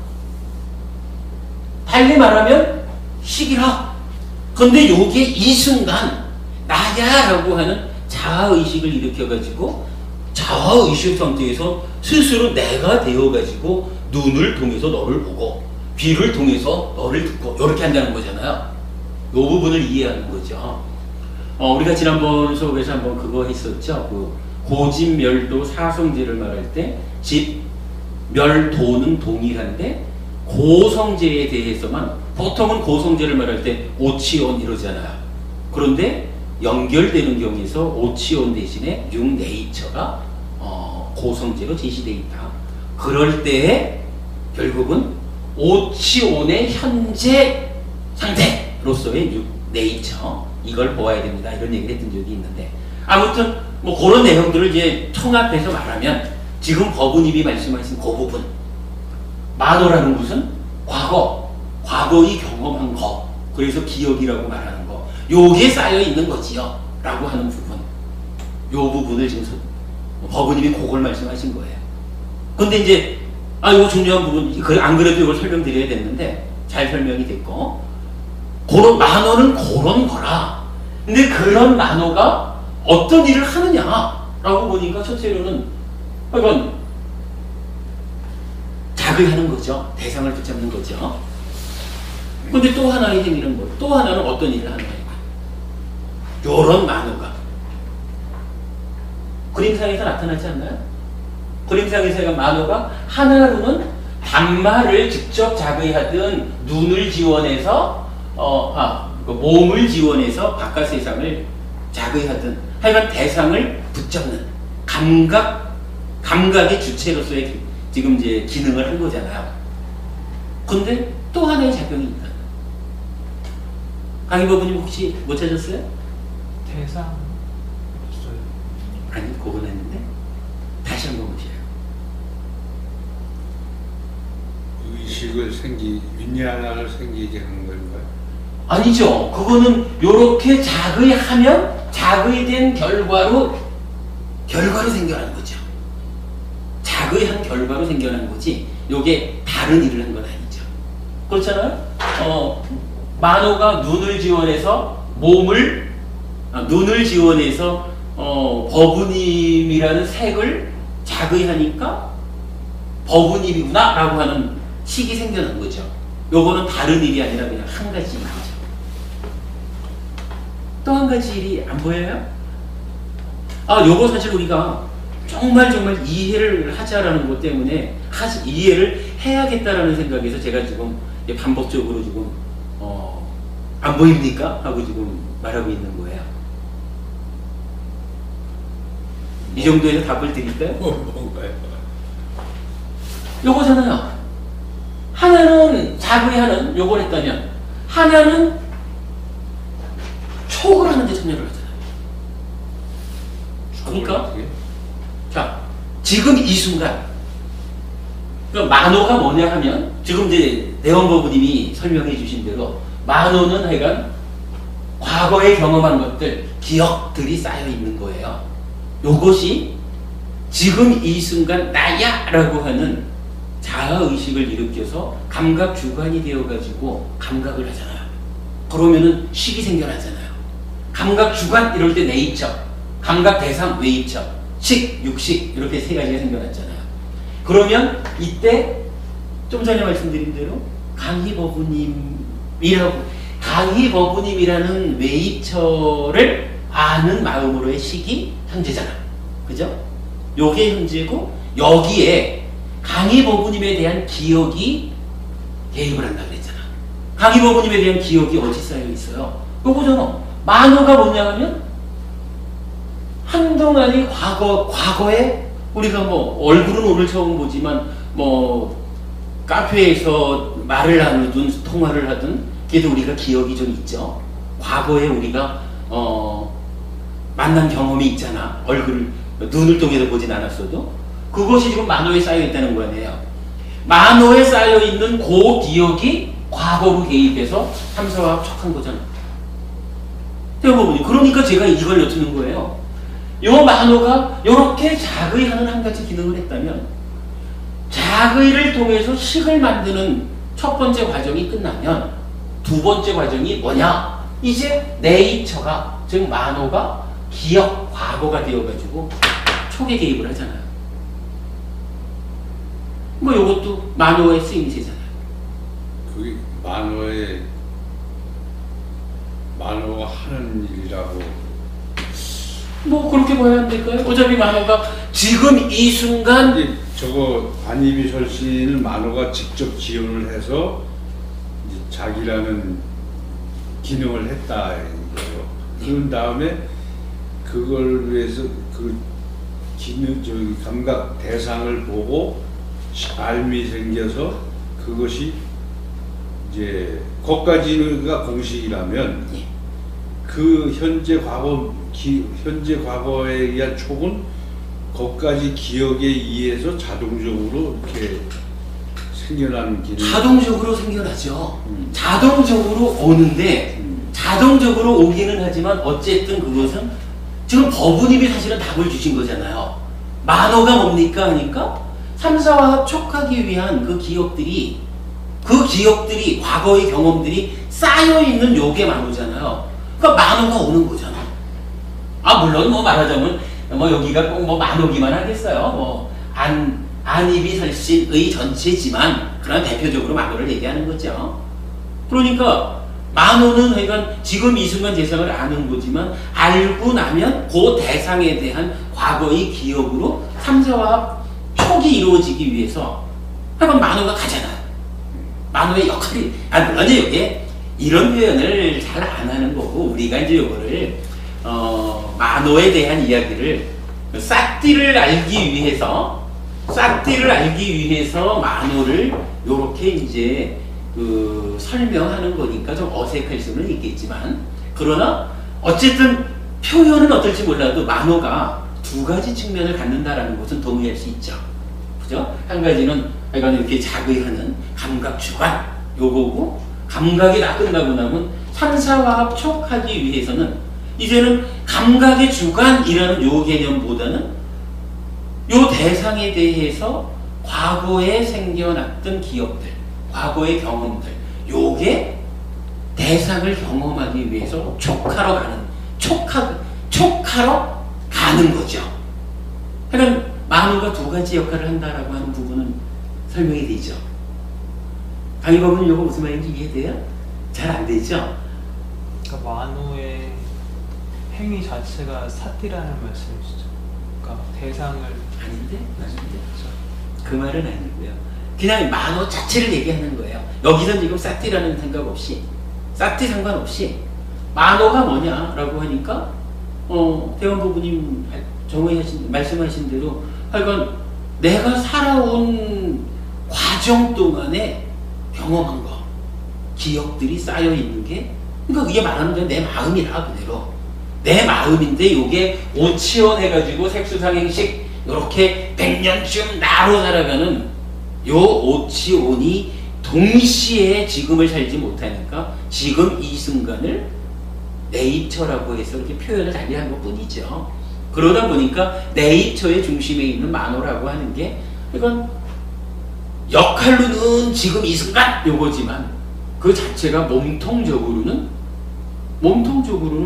Speaker 1: 달리 말하면 시기라. 근데 요게 이 순간 나야라고 하는 자아의식을 일으켜가지고 자아의식 상태에서 스스로 내가 되어가지고 눈을 통해서 너를 보고 귀를 통해서 너를 듣고 이렇게 한다는 거잖아요. 이 부분을 이해하는 거죠. 우리가 지난번 수업에서 한번 그거 했었죠. 그 고집멸도 사성제를 말할 때 집, 멸, 도는 동일한데 고성제에 대해서만 보통은 고성제를 말할 때 오치온 이러잖아요. 그런데 연결되는 경우에서 오치온 대신에 육네이처가 고성제로 제시되어 있다. 그럴 때에 결국은 오치온의 현재 상태로서의 육네이처 이걸 보아야 됩니다. 이런 얘기를 했던 적이 있는데 아무튼 뭐 그런 내용들을 이제 통합해서 말하면 지금 법우님이 말씀하신 그 부분 만호라는 것은 과거의 경험한 거 그래서 기억이라고 말하는 거 요게 쌓여 있는 거지요 라고 하는 부분 요 부분을 지금 법우님이 그걸 말씀하신 거예요. 근데 이제 이거 중요한 부분 안 그래도 이걸 설명드려야 됐는데 잘 설명이 됐고 그런 만호는 그런 거라. 근데 그런 만호가 어떤 일을 하느냐라고 보니까 첫째로는 이건 자극하는 거죠. 대상을 붙잡는 거죠. 근데 또 하나의 행위는 뭐? 또 하나는 어떤 일을 하느냐. 요런 만호가 그림상에서 나타나지 않나요? 그림상에서 만호가 하나로는 단말을 직접 자극하든 눈을 지원해서 몸을 지원해서 바깥 세상을 자극하든 하여간 대상을 붙잡는 감각의 주체로서의 지금 이제 기능을 한 거잖아요. 근데 또 하나의 작용이 있다. 강의법부님 혹시 못 찾았어요?
Speaker 3: 대상 없어요.
Speaker 1: 아니 그건 했는데 다시 한번 보세요.
Speaker 2: 의식을 윤리 하나를 생기게 하는 건가요?
Speaker 1: 아니죠. 그거는 요렇게 자의하면 자의된 결과로 생겨난 거죠. 자의한 결과로 생겨난 거지 요게 다른 일을 한 건 아니죠. 그렇잖아요. 만호가 눈을 지원해서 눈을 지원해서 법우님이라는 색을 자의하니까 법우님이구나 라고 하는 식이 생겨난 거죠. 요거는 다른 일이 아니라 그냥 한 가지 일이죠. 또 한 가지 일이 안 보여요? 요거 사실 우리가 정말 이해를 하자라는 것 때문에 이해를 해야겠다라는 생각에서 제가 지금 반복적으로 지금 안 보입니까? 하고 지금 말하고 있는 거예요. 이 정도에서 답을 드릴까요?
Speaker 2: 뭔가요?
Speaker 1: 요거잖아요. 하나는 자의하는 요걸 했다면 하나는 촉을 하는데 참여를 하잖아요. 그러니까 자 지금 이 순간 만호가 뭐냐 하면 지금 이제 대원법부님이 설명해 주신 대로 만호는 하여간 과거에 경험한 것들 기억들이 쌓여 있는 거예요. 요것이 지금 이 순간 나야 라고 하는 자아의식을 일으켜서 감각 주관이 되어가지고 감각을 하잖아요. 그러면은 식이 생겨나잖아요. 감각 주관 이럴 때 네이처, 감각 대상 웨이처, 식, 육식 이렇게 세 가지가 생겨났잖아요. 그러면 이때 좀 전에 말씀드린 대로 강희법부님이라는 웨이처를 아는 마음으로의 식이 현재잖아. 그죠? 요게 현재고 여기에 강희법부님에 대한 기억이 개입을 한다 그랬잖아. 강희법부님에 대한 기억이 어디 쌓여 있어요? 요거잖아. 만호가 뭐냐 하면 한동안의 과거에 우리가 뭐 얼굴은 오늘 처음 보지만 뭐 카페에서 말을 나누든 통화를 하든 그래도 우리가 기억이 좀 있죠. 과거에 우리가 만난 경험이 있잖아. 눈을 통해서 보진 않았어도 그것이 지금 만호에 쌓여 있다는 거 아니에요. 만호에 쌓여 있는 그 기억이 과거로 개입해서 삼사와 합척한 거잖아. 대부분이 그러니까 제가 이걸 여쭙는 거예요. 요 만호가 이렇게 자의하는 한 가지 기능을 했다면 자의를 통해서 식을 만드는 첫 번째 과정이 끝나면 두 번째 과정이 뭐냐? 이제 네이처가 즉 만호가 기억 과거가 되어가지고 촉에 개입을 하잖아요. 뭐 요것도 만호의 쓰임새잖아요.
Speaker 2: 그게 만호가 하는 일이라고.
Speaker 1: 뭐 그렇게 봐야 안 될까요? 어차피 만호가 지금 이 순간
Speaker 2: 근데 저거 안이비 설신을 만호가 직접 지원을 해서 이제 자기라는 기능을 했다 이거예요. 그런 다음에 그걸 위해서 그 기능 저기 감각 대상을 보고 알미 생겨서 그것이 이제 거기까지가 공식이라면
Speaker 1: 예.
Speaker 2: 그 현재 과거에 의한 촉은 거기까지 기억에 의해서 자동적으로 이렇게 생겨나는 기능.
Speaker 1: 자동적으로 생겨나죠. 자동적으로 오는데 자동적으로 오기는 하지만 어쨌든 그것은 지금 법우님이 사실은 답을 주신 거잖아요. 만호가 뭡니까 하니까 삼사와 합촉하기 위한 그 기억들이 과거의 경험들이 쌓여있는 요게 만호잖아요. 그러니까 만호가 오는 거잖아. 물론 뭐 말하자면 뭐 여기가 꼭 뭐 만호기만 하겠어요. 뭐 안이비 설신의 전체지만 그런 대표적으로 만호를 얘기하는 거죠. 그러니까 만호는 그러니까 지금 이 순간 대상을 아는 거지만 알고 나면 그 대상에 대한 과거의 기억으로 삼사와 촉이 이루어지기 위해서 그러니까 만호가 가잖아요. 만호의 역할이 물론 이게 이런 표현을 잘 안 하는 거고 우리가 이제 이거를 만호에 대한 이야기를 싹띠를 알기 위해서 만호를 요렇게 이제 설명하는 거니까 좀 어색할 수는 있겠지만 그러나 어쨌든 표현은 어떨지 몰라도 만호가 두 가지 측면을 갖는다라는 것은 동의할 수 있죠. 그죠? 한 가지는 약간 이렇게 자의하는 감각 주관 요거고 감각이 다 끝나고 나면 삼사와 합촉하기 위해서는 이제는 감각의 주관이라는 요 개념보다는 요 대상에 대해서 과거에 생겨났던 기억들, 과거의 경험들, 요게 대상을 경험하기 위해서 촉하러 가는 거죠. 그러니까 만호가 두 가지 역할을 한다라고 하는 부분은 설명이 되죠. 강의법은 이거 무슨 말인지 이해돼요? 잘 안 되죠?
Speaker 3: 그러니까 만호의 행위 자체가 사띠라는 말씀이시죠. 그러니까 대상을
Speaker 1: 아닌데? 그 말은 아니고요. 그냥 만호 자체를 얘기하는 거예요. 여기서 지금 사띠라는 생각 없이, 사띠 상관없이 만호가 뭐냐라고 하니까 대원부부님 말씀하신 대로 하여간 내가 살아온 과정 동안에 경험한 거, 기억들이 쌓여 있는 게, 그러니까 그게 말하는 게 내 마음이라 그대로 내 마음인데 요게 오치원 해가지고 색수상행식 요렇게 100년쯤 나로 살아가는 요 오치원이 동시에 지금을 살지 못하니까 지금 이 순간을 네이처라고 해서 이렇게 표현을 달리한 것 뿐이죠. 그러다 보니까 네이처의 중심에 있는 만호라고 하는 게 이건 역할로는 지금 이 순간 요거지만 그 자체가 몸통적으로는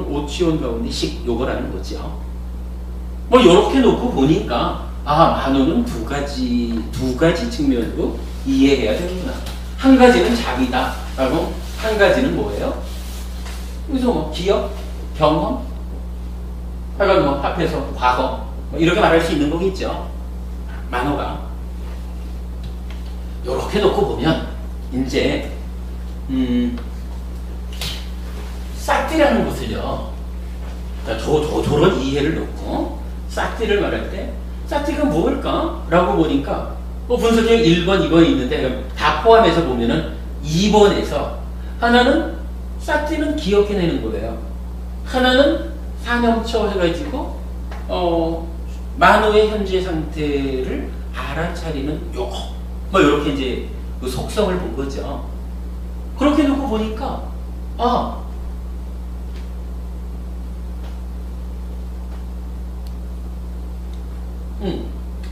Speaker 1: 오치원 가운데 식 요거라는 거죠. 뭐 요렇게 놓고 보니까 만호는 두 가지 측면으로 이해해야 되는구나. 한 가지는 자기다 라고, 한 가지는 뭐예요? 그래서 뭐 기억, 경험, 하여간 뭐 합해서 과거 뭐 이렇게 말할 수 있는 거겠죠. 만호가 요렇게 놓고 보면 이제 싹띠라는 것을요, 저런 이해를 놓고 싹띠를 말할 때 싹띠가 뭘까? 라고 보니까 분석형 1번, 2번이 있는데 다 포함해서 보면은 2번에서 하나는 싹띠는 기억해내는 거예요. 하나는 상형처 해가지고 만호의 현재 상태를 알아차리는 요거 뭐 이렇게 이제 그 속성을 본 거죠. 그렇게 놓고 보니까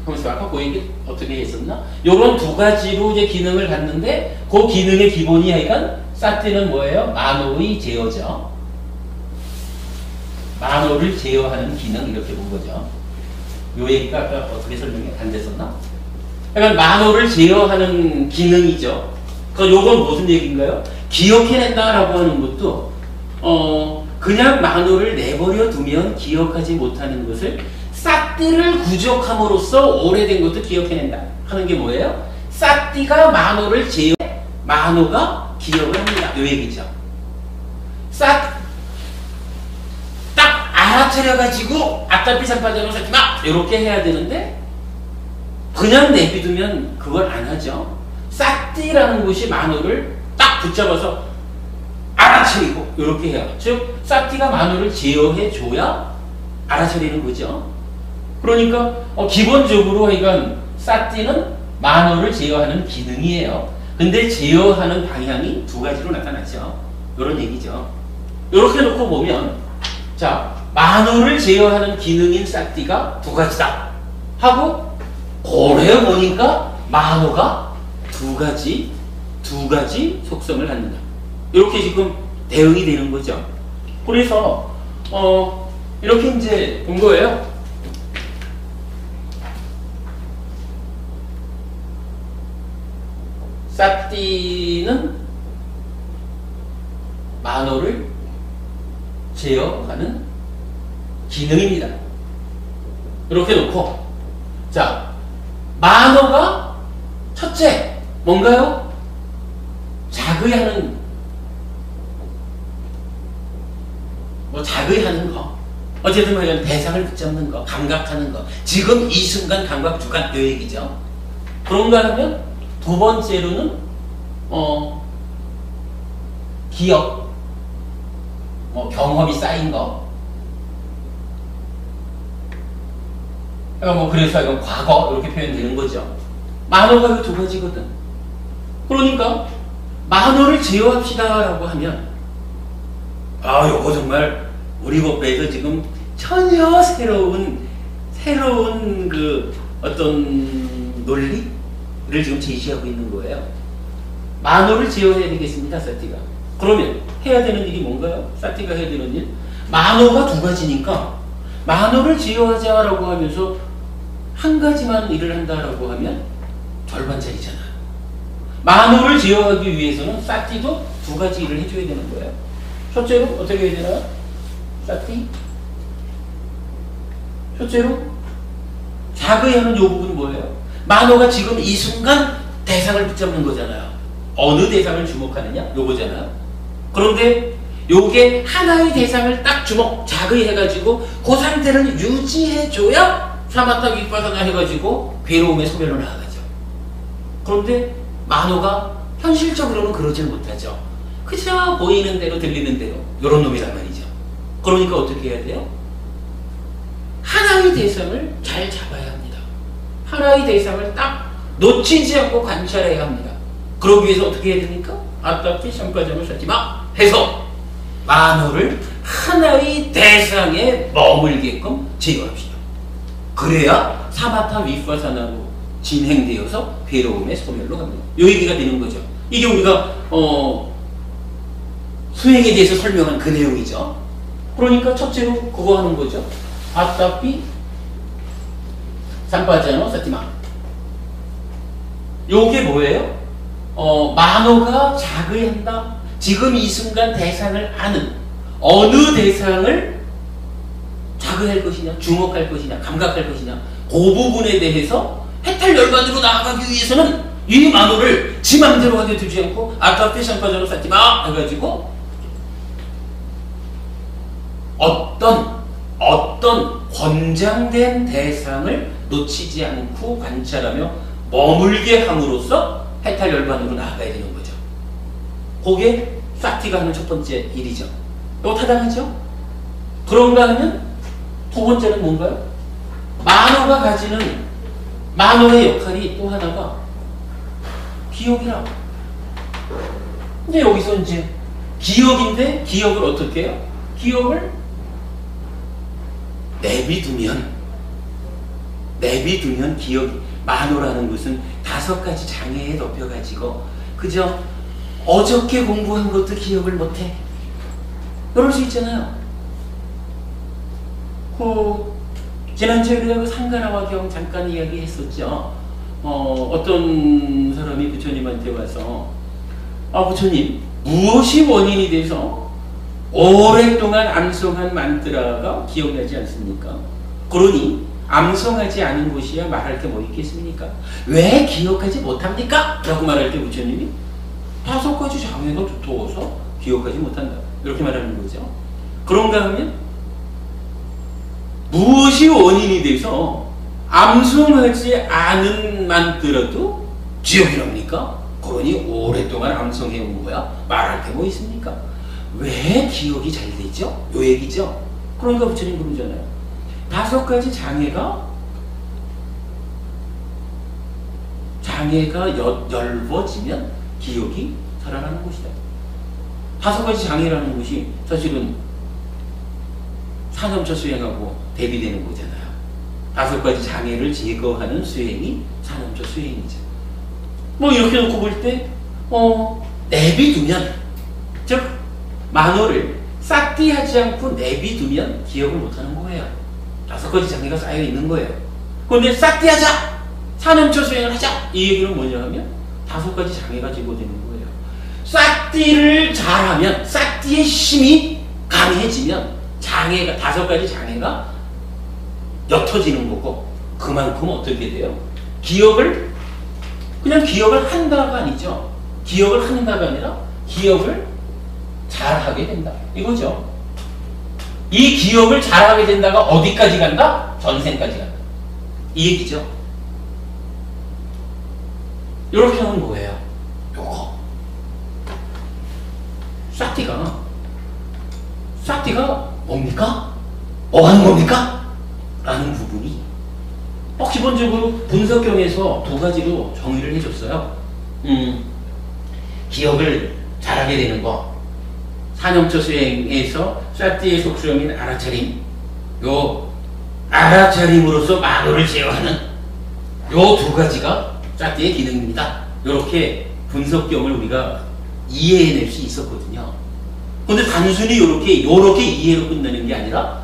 Speaker 1: 하면서 아까 그 얘기 어떻게 했었나? 요런 두 가지로 이제 기능을 갖는데 그 기능의 기본이 하여간 싹띠는 뭐예요? 만호의 제어죠. 만호를 제어하는 기능 이렇게 본 거죠. 요 얘기가 아까 어떻게 설명이 안 됐었나? 그러니까 만호를 제어하는 기능이죠. 그러니까 요건 무슨 얘기인가요? 기억해낸다라고 하는 것도 그냥 만호를 내버려 두면 기억하지 못하는 것을 싸띠를 구족함으로써 오래된 것도 기억해낸다 하는 게 뭐예요? 싸띠가 만호를 제어해 만호가 기억을 합니다. 요 얘기죠. 딱 알아차려가지고 아따피 삼파전을 사지 마! 이렇게 해야 되는데 그냥 내비두면 그걸 안 하죠. 싸띠라는 것이 만호를 딱 붙잡아서 알아차리고 이렇게 해요. 즉 싸띠가 만호를 제어해줘야 알아차리는 거죠. 그러니까 기본적으로 그러니까 싸띠는 만호를 제어하는 기능이에요. 근데 제어하는 방향이 두 가지로 나타나죠. 이런 얘기죠. 이렇게 놓고 보면 자 만호를 제어하는 기능인 싸띠가 두 가지다 하고 고려해 보니까 만호가 두 가지 속성을 갖는다. 이렇게 지금 대응이 되는 거죠. 그래서 이렇게 이제 본 거예요. 싸띠는 만호를 제어하는 기능입니다. 이렇게 놓고 자 만호가 첫째 뭔가요? 자의하는 자의하는 거 어쨌든 말하면 대상을 붙잡는 거 감각하는 거 지금 이 순간 감각 주관 요 얘기죠. 그런가 하면 두 번째로는 기억 경험이 쌓인 거 그래서 이건 과거 이렇게 표현되는 거죠. 만호가 두 가지거든. 그러니까 만호를 제어합시다라고 하면 요거 정말 우리 법배에서 지금 전혀 새로운 그 어떤 논리를 지금 제시하고 있는 거예요. 만호를 제어해야 되겠습니다, 싸띠가. 그러면 해야 되는 일이 뭔가요? 싸띠가 해야 되는 일? 만호가 두 가지니까 만호를 제어하자라고 하면서 한 가지만 일을 한다라고 하면 절반짜리잖아. 만호를 제어하기 위해서는 싸띠도 두 가지 일을 해줘야 되는 거예요. 첫째로 어떻게 해야 되나요? 싸띠 첫째로 자의하는 요 부분 뭐예요? 만호가 지금 이 순간 대상을 붙잡는 거잖아요. 어느 대상을 주목하느냐? 요거잖아요. 그런데 요게 하나의 대상을 딱 자의해가지고 그 상태를 유지해줘야 사마타 윗바사나 해가지고 괴로움의 소멸로 나아가죠. 그런데 만호가 현실적으로는 그러질 못하죠. 그저 보이는 대로 들리는 대로 요런 놈이란 말이죠. 그러니까 어떻게 해야 돼요? 하나의 대상을 잘 잡아야 합니다. 하나의 대상을 딱 놓치지 않고 관찰해야 합니다. 그러기 위해서 어떻게 해야 됩니까? 아따피 샴과점을 쌓지 마! 해서 만호를 하나의 대상에 머물게끔 제어합시다. 그래야 사마타 윗바사나로 진행되어서 괴로움의 소멸로 갑니다. 이 얘기가 되는 거죠. 이게 우리가 수행에 대해서 설명한 그 내용이죠. 그러니까 첫째로 그거 하는 거죠. 아따피 삼파자노 사티마. 요게 뭐예요? 만호가 자의한다. 지금 이 순간 대상을 아는 어느 대상을 자의할 것이냐, 주목할 것이냐, 감각할 것이냐 그 부분에 대해서 해탈 열반으로 나아가기 위해서는 이 만호를 지 맘대로 하게 두지 않고 아따피 삼파자노 사티마 해가지고 어떤 권장된 대상을 놓치지 않고 관찰하며 머물게 함으로써 해탈 열반으로 나아가야 되는 거죠. 그게 싸티가 하는 첫 번째 일이죠. 이거 타당하죠? 그런가 하면 두 번째는 뭔가요? 만호가 가지는 만호의 역할이 또 하나가 기억이라고. 근데 여기서 이제 기억인데 기억을 어떻게 해요? 기억을 내비두면 기억이 만호라는 것은 5가지 장애에 덮여가지고 그저 어저께 공부한 것도 기억을 못해. 그럴 수 있잖아요. 지난주에 우리가 상가나와 경 잠깐 이야기했었죠. 어떤 사람이 부처님한테 와서 부처님, 무엇이 원인이 돼서 오랫동안 암송한 만트라가 기억나지 않습니까? 그러니 암송하지 않은 곳이야 말할 게 뭐 있겠습니까? 왜 기억하지 못합니까? 라고 말할 때 부처님이 5가지 장애가 두터워서 기억하지 못한다, 이렇게 말하는 거죠. 그런가 하면 무엇이 원인이 돼서 암송하지 않은 만트라도 지옥이랍니까? 그러니 오랫동안 암송해온 거야 말할 게 뭐 있습니까? 왜 기억이 잘 되죠? 요 얘기죠. 그러니까 부처님 그러잖아요. 5가지 장애가 엷어지면 기억이 살아나는 것이다. 5가지 장애라는 것이 사실은 사념처 수행하고 대비되는 거잖아요. 5가지 장애를 제거하는 수행이 사념처 수행이죠. 뭐 이렇게 놓고 볼 때 내비두면, 즉 만호를 싹띠하지 않고 내비두면 기억을 못하는 거예요. 5가지 장애가 쌓여 있는 거예요. 그런데 싹띠하자, 사념처 수행을 하자, 이 얘기는 뭐냐 하면 5가지 장애가 제거되는 거예요. 싹띠를 잘하면, 싹띠의 힘이 강해지면 5가지 장애가 옅어지는 거고, 그만큼 어떻게 돼요? 그냥 기억을 한다가 아니죠. 기억을 한다가 아니라 기억을 잘하게 된다, 이거죠. 이 기억을 잘하게 된다가 어디까지 간다? 전생까지 간다, 이 얘기죠. 이렇게 하면 뭐예요? 요거 싹띠가 뭡니까? 뭐 하는 겁니까? 라는 부분이 기본적으로 분석경에서 2가지로 정의를 해줬어요. 기억을 잘하게 되는 거, 사념처 수행에서 싹띠의 속수령인 알아차림, 요 알아차림으로서 만호를 제어하는 요 2가지가 싹띠의 기능입니다. 이렇게 분석경을 우리가 이해해낼 수 있었거든요. 근데 단순히 이렇게 이해로 끝나는 게 아니라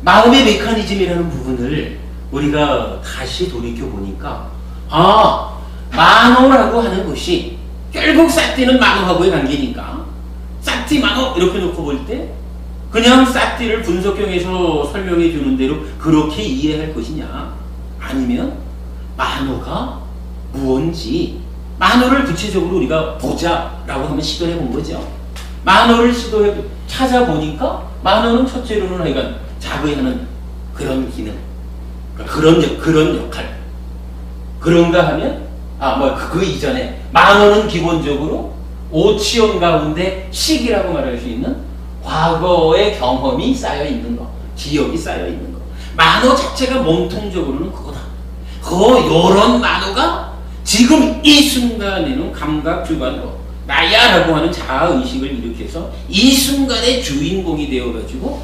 Speaker 1: 마음의 메커니즘이라는 부분을 우리가 다시 돌이켜보니까 만호라고 하는 것이 결국 싹띠는 만호하고의 관계니까 싹띠 만호 이렇게 놓고 볼 때 그냥 싹띠를 분석경에서 설명해 주는 대로 그렇게 이해할 것이냐, 아니면 만호가 무언지 만호를 구체적으로 우리가 보자라고 하면 시도를 해본 거죠. 만호를 찾아보니까 만호는 첫째로는 하여간 자극하는 그런 기능, 그런 역할. 그런가 하면 그 이전에 만호는 기본적으로 오치원 가운데 식이라고 말할 수 있는 과거의 경험이 쌓여 있는 거, 기억이 쌓여 있는 거. 만호 자체가 몸통적으로는 그거다. 요런 만호가 지금 이 순간에는 감각 주관으로 나야라고 하는 자아의식을 일으켜서 이 순간의 주인공이 되어가지고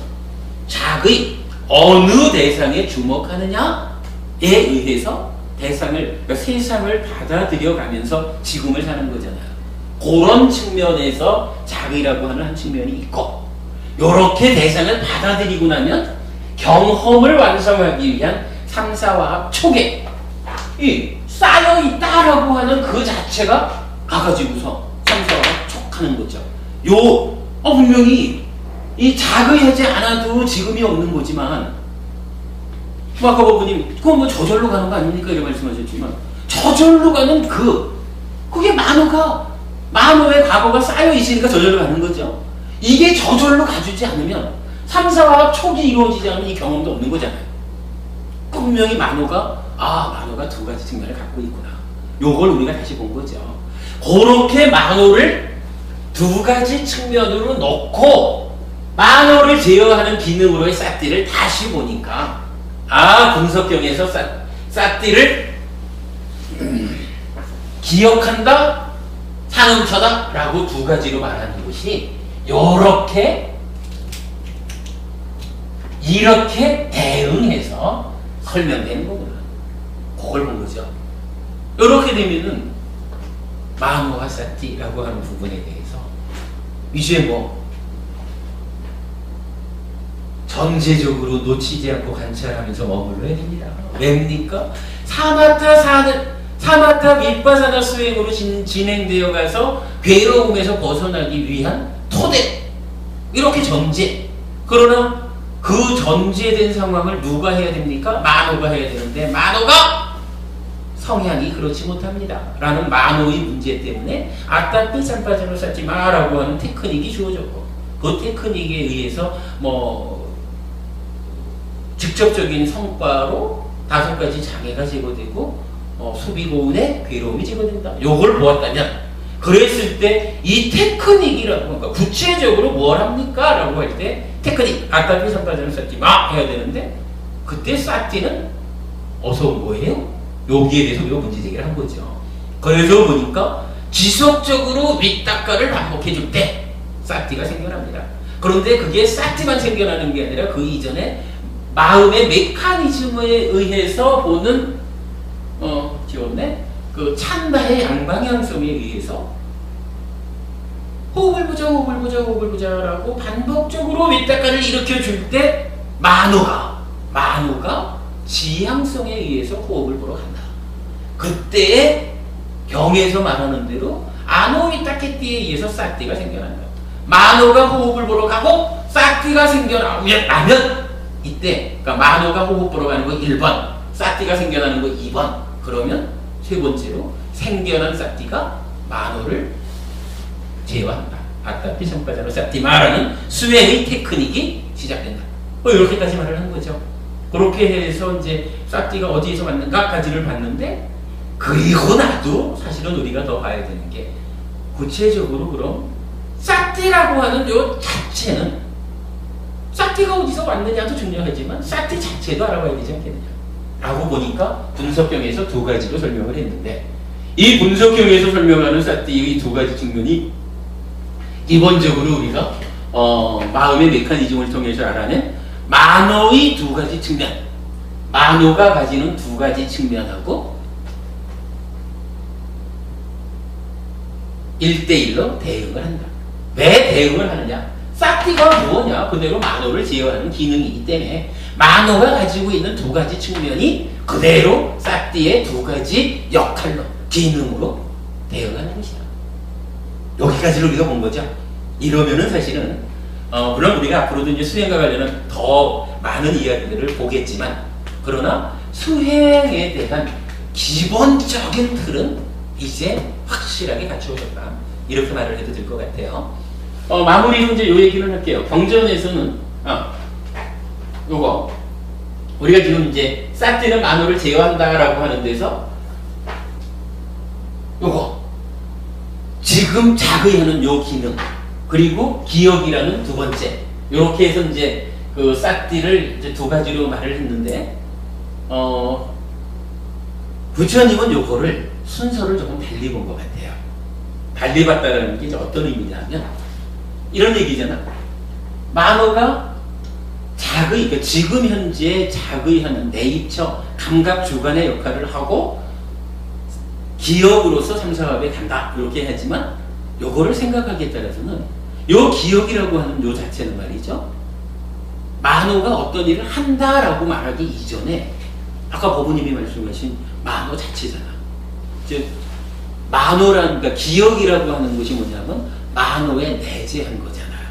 Speaker 1: 자의 어느 대상에 주목하느냐에 의해서 그러니까 세상을 받아들여 가면서 지금을 사는 거잖아요. 그런 측면에서 자의라고 하는 한 측면이 있고, 요렇게 대상을 받아들이고 나면 경험을 완성하기 위한 3, 4화합 촉에 쌓여있다라고 하는 그 자체가 가가지고서 3, 4화합 촉하는 거죠. 분명히 이 자의하지 않아도 지금이 없는 거지만, 아까 버부님 그건 뭐 저절로 가는 거 아닙니까? 이렇게 말씀하셨지만, 저절로 가는 그게 만호의 과거가 쌓여 있으니까 저절로 가는 거죠. 이게 저절로 가주지 않으면 3, 4화합 촉이 이루어지지 않으면 이 경험도 없는 거잖아요. 분명히 만호가 2가지 측면을 갖고 있구나, 요걸 우리가 다시 본 거죠. 그렇게 만호를 2가지 측면으로 놓고 만호를 제어하는 기능으로의 싹띠를 다시 보니까 분석경에서 싹띠를 기억한다, 사념처다 라고 2가지로 말하는 것이 이렇게 대응해서 설명되는 거구나, 그걸 본 거죠. 이렇게 되면은 만호와 싹띠라고 하는 부분에 대해서 이제 전제적으로 놓치지 않고 관찰하면서 머물러야 됩니다. 왜입니까? 사마타 윗바사나 수행으로 진행되어 가서 괴로움에서 벗어나기 위한 토대, 이렇게 전제. 그러나 그 전제된 상황을 누가 해야 됩니까? 만호가 해야 되는데 만호가 성향이 그렇지 못합니다. 라는 만호의 문제 때문에 아따삐 짬바지로 쌓지 마라고 하는 테크닉이 주어졌고, 그 테크닉에 의해서 직접적인 성과로 5가지 장애가 제거되고 소비고운의 괴로움이 제거된다. 요걸 보았다면, 그랬을 때 이 테크닉이라고, 그러니까 구체적으로 뭘 합니까? 라고 할 때 테크닉, 아따삐 짬바지로 쌓지 마 해야 되는데, 그때 쌓지는 어서 온 거예요. 여기에 대해서 우리가 문제제기를 한 거죠. 그래서 보니까 지속적으로 윗닦아를 반복해 줄 때 싹티가 생겨납니다. 그런데 그게 싹티만 생겨나는 게 아니라 그 이전에 마음의 메커니즘에 의해서 보는 그 찬다의 양방향성에 의해서 호흡을 보자 라고 반복적으로 윗닦아를 일으켜 줄 때 만호가 지향성에 의해서 호흡을 보러 간다. 그때의 경에서 말하는 대로 아노위타케띠에 의해서 싹티가 생겨난다. 만호가 호흡을 보러 가고 싹티가 생겨나면 이때, 그러니까 만호가 호흡 보러 가는 거 1번, 싹티가 생겨나는 거 2번. 그러면 세 번째로 생겨난 싹티가 만호를 제어한다. 아따피 성과자로 싹티마라는 수행의 테크닉이 시작된다. 이렇게까지 말을 한 거죠. 그렇게 해서 이제 싹티가 어디에서 왔는가까지를 봤는데, 그리고 나도 사실은 우리가 더 봐야 되는 게, 구체적으로 그럼 싹티라고 하는 요 자체는, 싹티가 어디서 왔느냐도 중요하지만 싹티 자체도 알아봐야 되지 않겠느냐 라고 보니까 분석형에서 2가지로 설명을 했는데, 이 분석형에서 설명하는 싹티의 2가지 측면이 기본적으로 우리가 마음의 메커니즘을 통해서 알아낸 만호의 2가지 측면, 만호가 가지는 2가지 측면하고 1대1로 대응을 한다. 왜 대응을 하느냐? 싹티가 뭐냐? 그대로 만호를 제어하는 기능이기 때문에 만호가 가지고 있는 2가지 측면이 그대로 싹티의 2가지 역할로, 기능으로 대응하는 것이다. 여기까지를 우리가 본 거죠. 이러면은 사실은 물론 우리가 앞으로도 이제 수행과 관련한 더 많은 이야기들을 보겠지만, 그러나 수행에 대한 기본적인 틀은 이제 확실하게 갖추어졌다. 이렇게 말을 해도 될 것 같아요. 마무리로 이제 요 얘기를 할게요. 경전에서는 요거 우리가 지금 이제 싹티는 만호를 제어한다라고 하는 데서 요거 지금 자의하는 요 기능, 그리고 기억이라는 2번째, 요렇게 해서 이제 그 싹티를 이제 2가지로 말을 했는데, 부처님은 요거를 순서를 조금 달리 본 것 같아요. 달리 봤다라는 게 이제 어떤 의미냐면, 이런 얘기잖아. 만호가 자의, 그러니까 지금 현재 자의하는 내입처, 감각 주관의 역할을 하고 기억으로서 삼사합에 간다. 이렇게 하지만 요거를 생각하기에 따라서는 요 기억이라고 하는 요 자체는 말이죠, 만호가 어떤 일을 한다라고 말하기 이전에 아까 법부님이 말씀하신 만호 자체잖아. 즉 만호라는, 그러니까 기억이라고 하는 것이 뭐냐면 만호에 내재한 거잖아요.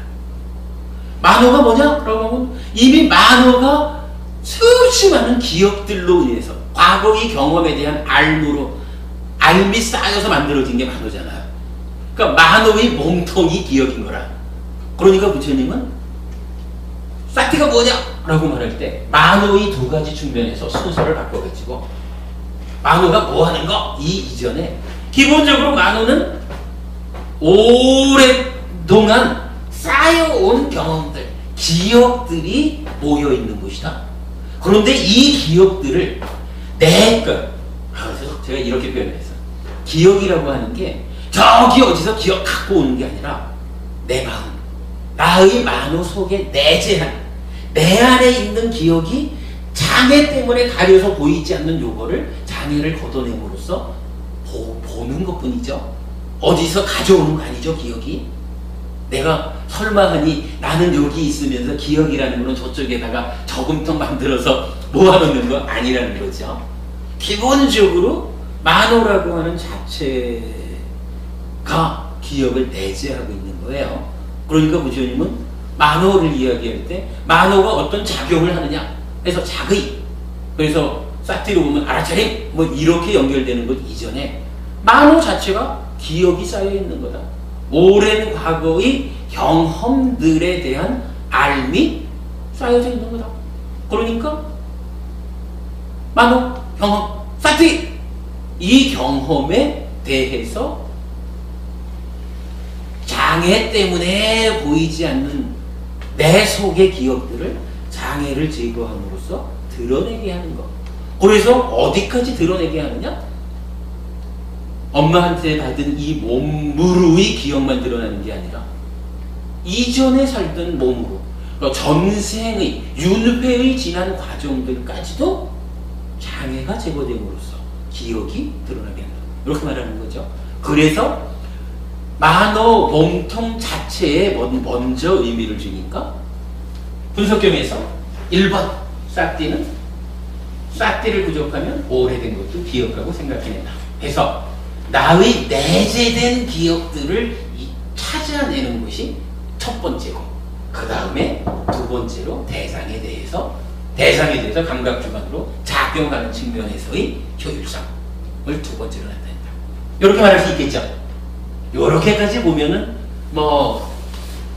Speaker 1: 만호가 뭐냐라고 하면 이미 만호가 수없이 많은 기억들로 인해서 과거의 경험에 대한 알미 쌓여서 만들어진 게 만호잖아요. 그러니까 만호의 몸통이 기억인 거라. 그러니까 부처님은 싹티가 뭐냐라고 말할 때 만호의 2가지 측면에서 순서를 바꿔가지고 만호가 뭐 하는 거? 이 이전에 기본적으로 만호는 오랫동안 쌓여온 경험들, 기억들이 모여있는 곳이다. 그런데 이 기억들을 내가, 제가 이렇게 표현했어요. 기억이라고 하는 게 저기 어디서 기억 갖고 오는 게 아니라 내 마음, 나의 만호 속에 내재한, 내 안에 있는 기억이 장애 때문에 가려서 보이지 않는 요거를 장애를 걷어냄으로써 보는 것 뿐이죠. 어디서 가져오는 거 아니죠, 기억이. 내가 설마 하니 나는 여기 있으면서 기억이라는 거는 저쪽에다가 저금통 만들어서 모아놓는 거 아니라는 거죠. 기본적으로 만호라고 하는 자체가 기억을 내재하고 있는 거예요. 그러니까 부처님은 만호를 이야기할 때 만호가 어떤 작용을 하느냐 해서 자의, 그래서 사티로 보면 알아차림 뭐 이렇게 연결되는 것 이전에 만호 자체가 기억이 쌓여 있는 거다. 오랜 과거의 경험들에 대한 알미 쌓여져 있는 거다. 그러니까 만호, 경험, 사티 이 경험에 대해서 장애 때문에 보이지 않는 내 속의 기억들을 장애를 제거함으로써 드러내게 하는 것. 그래서 어디까지 드러내게 하느냐? 엄마한테 받은 이 몸으로의 기억만 드러나는 게 아니라 이전에 살던 몸으로, 그러니까 전생의 윤회의 지난 과정들까지도 장애가 제거됨으로써 기억이 드러나게 한다. 이렇게 말하는 거죠. 그래서 만호 몸통 자체에 먼저 의미를 주니까 분석경에서 1번 싹띠는 싹띠를 부족하면 오래된 것도 기억하고 생각해낸다. 해서 나의 내재된 기억들을 찾아내는 것이 첫 번째고, 그 다음에 두 번째로 대상에 대해서 감각주관으로 작용하는 측면에서의 효율성을 두 번째로 나타낸다. 이렇게 말할 수 있겠죠. 이렇게까지 보면은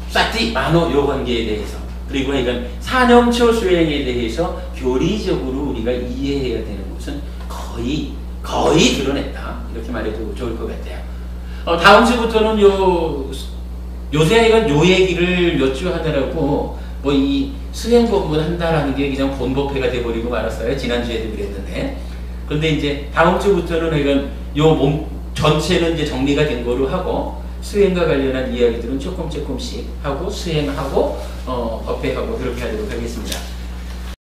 Speaker 1: 싹띠, 만호 요 관계에 대해서, 그리고 이건 사념초 수행에 대해서 교리적으로 우리가 이해해야 되는 것은 거의 드러냈다. 이렇게 말해도 좋을 것 같아요. 다음 주부터는 요새 이건 요 얘기를 몇 주 하더라고. 이 수행 법문 한다라는 게 그냥 본법회가 돼버리고 말았어요. 지난주에도 그랬는데. 근데 이제 다음 주부터는 이건 요 몸 전체는 이제 정리가 된 거로 하고, 수행과 관련한 이야기들은 조금씩 하고 수행하고 법회하고 그렇게 하도록 하겠습니다.